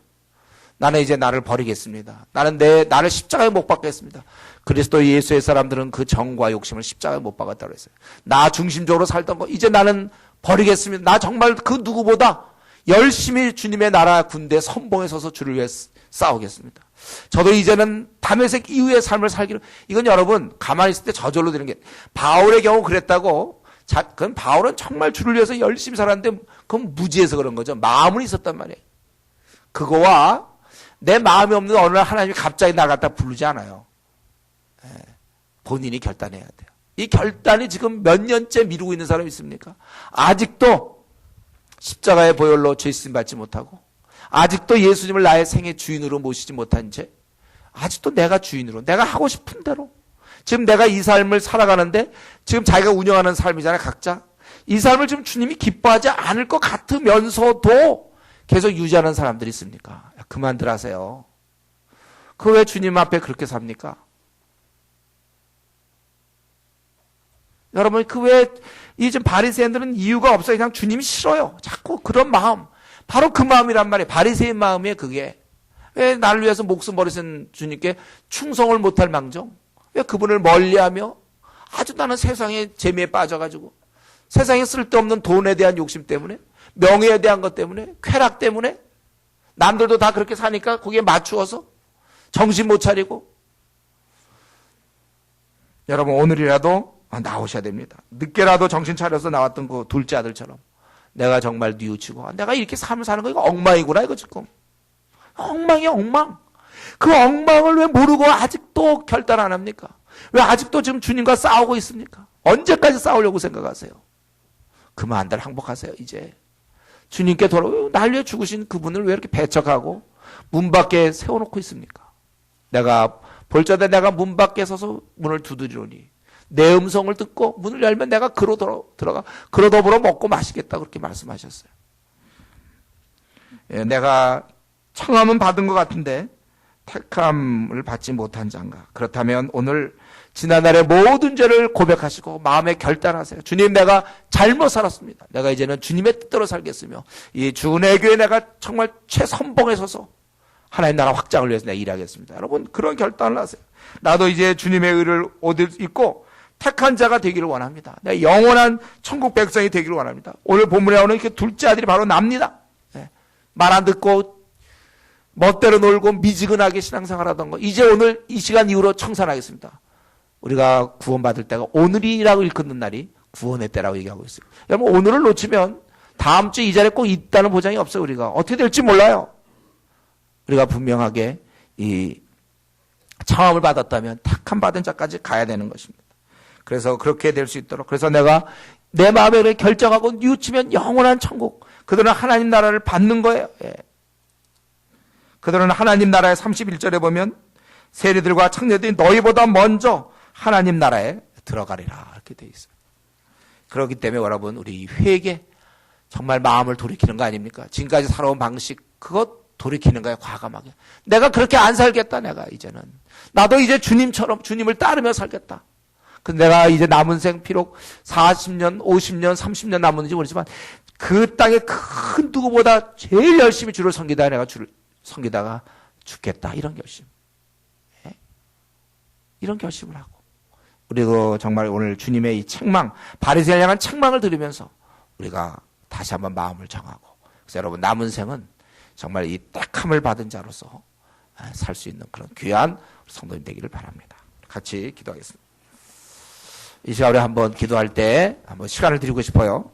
Speaker 1: 나는 이제 나를 버리겠습니다. 나를 십자가에 못 박겠습니다. 그리스도 예수의 사람들은 그 정과 욕심을 십자가에 못 박았다고 했어요. 나 중심적으로 살던 거 이제 나는 버리겠습니다. 나 정말 그 누구보다 열심히 주님의 나라 군대 선봉에 서서 주를 위해 싸우겠습니다. 저도 이제는 다메섹 이후의 삶을 살기로. 이건 여러분 가만히 있을 때 저절로 되는 게 바울의 경우 그랬다고. 그건 바울은 정말 주를 위해서 열심히 살았는데 그건 무지해서 그런 거죠. 마음은 있었단 말이에요. 그거와 내 마음이 없는 어느 날 하나님이 갑자기 나갔다 부르지 않아요. 본인이 결단해야 돼요. 이 결단이 지금 몇 년째 미루고 있는 사람이 있습니까? 아직도 십자가의 보혈로 죄 씻음 받지 못하고 아직도 예수님을 나의 생의 주인으로 모시지 못한 채 아직도 내가 주인으로 내가 하고 싶은 대로 지금 내가 이 삶을 살아가는데 지금 자기가 운영하는 삶이잖아요. 각자 이 삶을 지금 주님이 기뻐하지 않을 것 같으면서도 계속 유지하는 사람들이 있습니까? 그만들 하세요. 그 왜 주님 앞에 그렇게 삽니까? 여러분, 그 왜 이 지금 바리새인들은 이유가 없어요. 그냥 주님이 싫어요. 자꾸 그런 마음. 바로 그 마음이란 말이에요. 바리새인 마음이에요, 그게. 왜 나를 위해서 목숨 버리신 주님께 충성을 못할 망정? 왜 그분을 멀리하며 아주 나는 세상의 재미에 빠져가지고 세상에 쓸데없는 돈에 대한 욕심 때문에 명예에 대한 것 때문에 쾌락 때문에 남들도 다 그렇게 사니까 거기에 맞추어서 정신 못 차리고 여러분 오늘이라도 나오셔야 됩니다. 늦게라도 정신 차려서 나왔던 그 둘째 아들처럼 내가 정말 뉘우치고 내가 이렇게 삶을 사는 거 이거 엉망이구나 이거 지금 엉망이야 엉망. 그 엉망을 왜 모르고 아직도 결단 안 합니까? 왜 아직도 지금 주님과 싸우고 있습니까? 언제까지 싸우려고 생각하세요? 그만들 항복하세요 이제. 주님께 돌아오고 날 위해 죽으신 그분을 왜 이렇게 배척하고 문 밖에 세워놓고 있습니까? 내가 볼자대 내가 문 밖에 서서 문을 두드리노니 내 음성을 듣고 문을 열면 내가 그로 들어가 그로 더불어 먹고 마시겠다 그렇게 말씀하셨어요. 예, 내가 청함은 받은 것 같은데 택함을 받지 못한 자인가? 그렇다면 오늘 지난날의 모든 죄를 고백하시고 마음에 결단하세요. 주님 내가 잘못 살았습니다. 내가 이제는 주님의 뜻대로 살겠으며 이 주내교에 내가 정말 최선봉에 서서 하나님 나라 확장을 위해서 내가 일하겠습니다. 여러분 그런 결단을 하세요. 나도 이제 주님의 의를 얻을 수 있고 택한 자가 되기를 원합니다. 내가 영원한 천국 백성이 되기를 원합니다. 오늘 본문에 나오는 이렇게 둘째 아들이 바로 납니다. 말 안 듣고 멋대로 놀고 미지근하게 신앙생활하던 거 이제 오늘 이 시간 이후로 청산하겠습니다. 우리가 구원받을 때가 오늘이라고 일컫는 날이 구원의 때라고 얘기하고 있어요. 여러분 오늘을 놓치면 다음 주 이 자리에 꼭 있다는 보장이 없어요. 우리가 어떻게 될지 몰라요. 우리가 분명하게 이 청함을 받았다면 택함 받은 자까지 가야 되는 것입니다. 그래서 그렇게 될 수 있도록 그래서 내가 내 마음에 결정하고 뉘우치면 영원한 천국 그들은 하나님 나라를 받는 거예요. 예. 그들은 하나님 나라의 31절에 보면 세리들과 청년들이 너희보다 먼저 하나님 나라에 들어가리라 이렇게 되어 있어요. 그렇기 때문에 여러분 우리 회개 정말 마음을 돌이키는 거 아닙니까? 지금까지 살아온 방식 그것 돌이키는 거예요. 과감하게. 내가 그렇게 안 살겠다. 내가 이제는 나도 이제 주님처럼 주님을 따르며 살겠다. 근데 내가 이제 남은 생 비록 40년 50년 30년 남았는지 모르지만 그 땅에 큰 누구보다 제일 열심히 주를 섬기다가 내가 주를 섬기다가 죽겠다. 이런 결심. 네? 이런 결심을 하고 우리도 정말 오늘 주님의 이 책망 바리새인을 향한 책망을 들으면서 우리가 다시 한번 마음을 정하고 그래서 여러분 남은 생은 정말 이 택함을 받은 자로서 살 수 있는 그런 귀한 성도님 되기를 바랍니다. 같이 기도하겠습니다. 이 시간에 한번 기도할 때 한번 시간을 드리고 싶어요.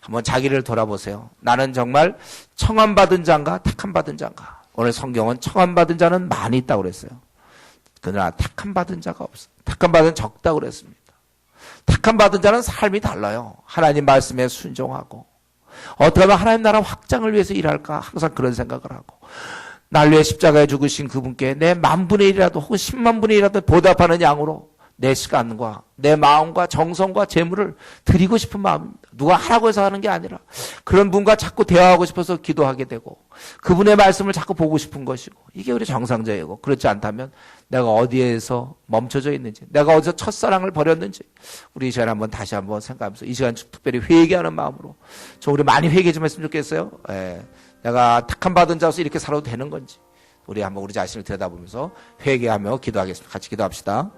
Speaker 1: 한번 자기를 돌아보세요. 나는 정말 청함받은 자인가 택함받은 자인가? 오늘 성경은 청함받은 자는 많이 있다고 그랬어요. 그러나 택함받은 자가 없어요. 택함받은 적다고 그랬습니다. 택함받은 자는 삶이 달라요. 하나님 말씀에 순종하고 어떻게 하면 하나님 나라 확장을 위해서 일할까 항상 그런 생각을 하고 날 위해 십자가에 죽으신 그분께 내 10,000분의 1이라도 혹은 100,000분의 1이라도 보답하는 양으로 내 시간과 내 마음과 정성과 재물을 드리고 싶은 마음입니다. 누가 하라고 해서 하는 게 아니라 그런 분과 자꾸 대화하고 싶어서 기도하게 되고 그분의 말씀을 자꾸 보고 싶은 것이고 이게 우리 정상적이고 그렇지 않다면 내가 어디에서 멈춰져 있는지 내가 어디서 첫사랑을 버렸는지 우리 이 시간에 한번 다시 한번 생각하면서 이 시간 특별히 회개하는 마음으로 저 우리 많이 회개 좀 했으면 좋겠어요. 예. 내가 택함받은 자로서 이렇게 살아도 되는 건지 우리 한번 우리 자신을 들여다보면서 회개하며 기도하겠습니다. 같이 기도합시다.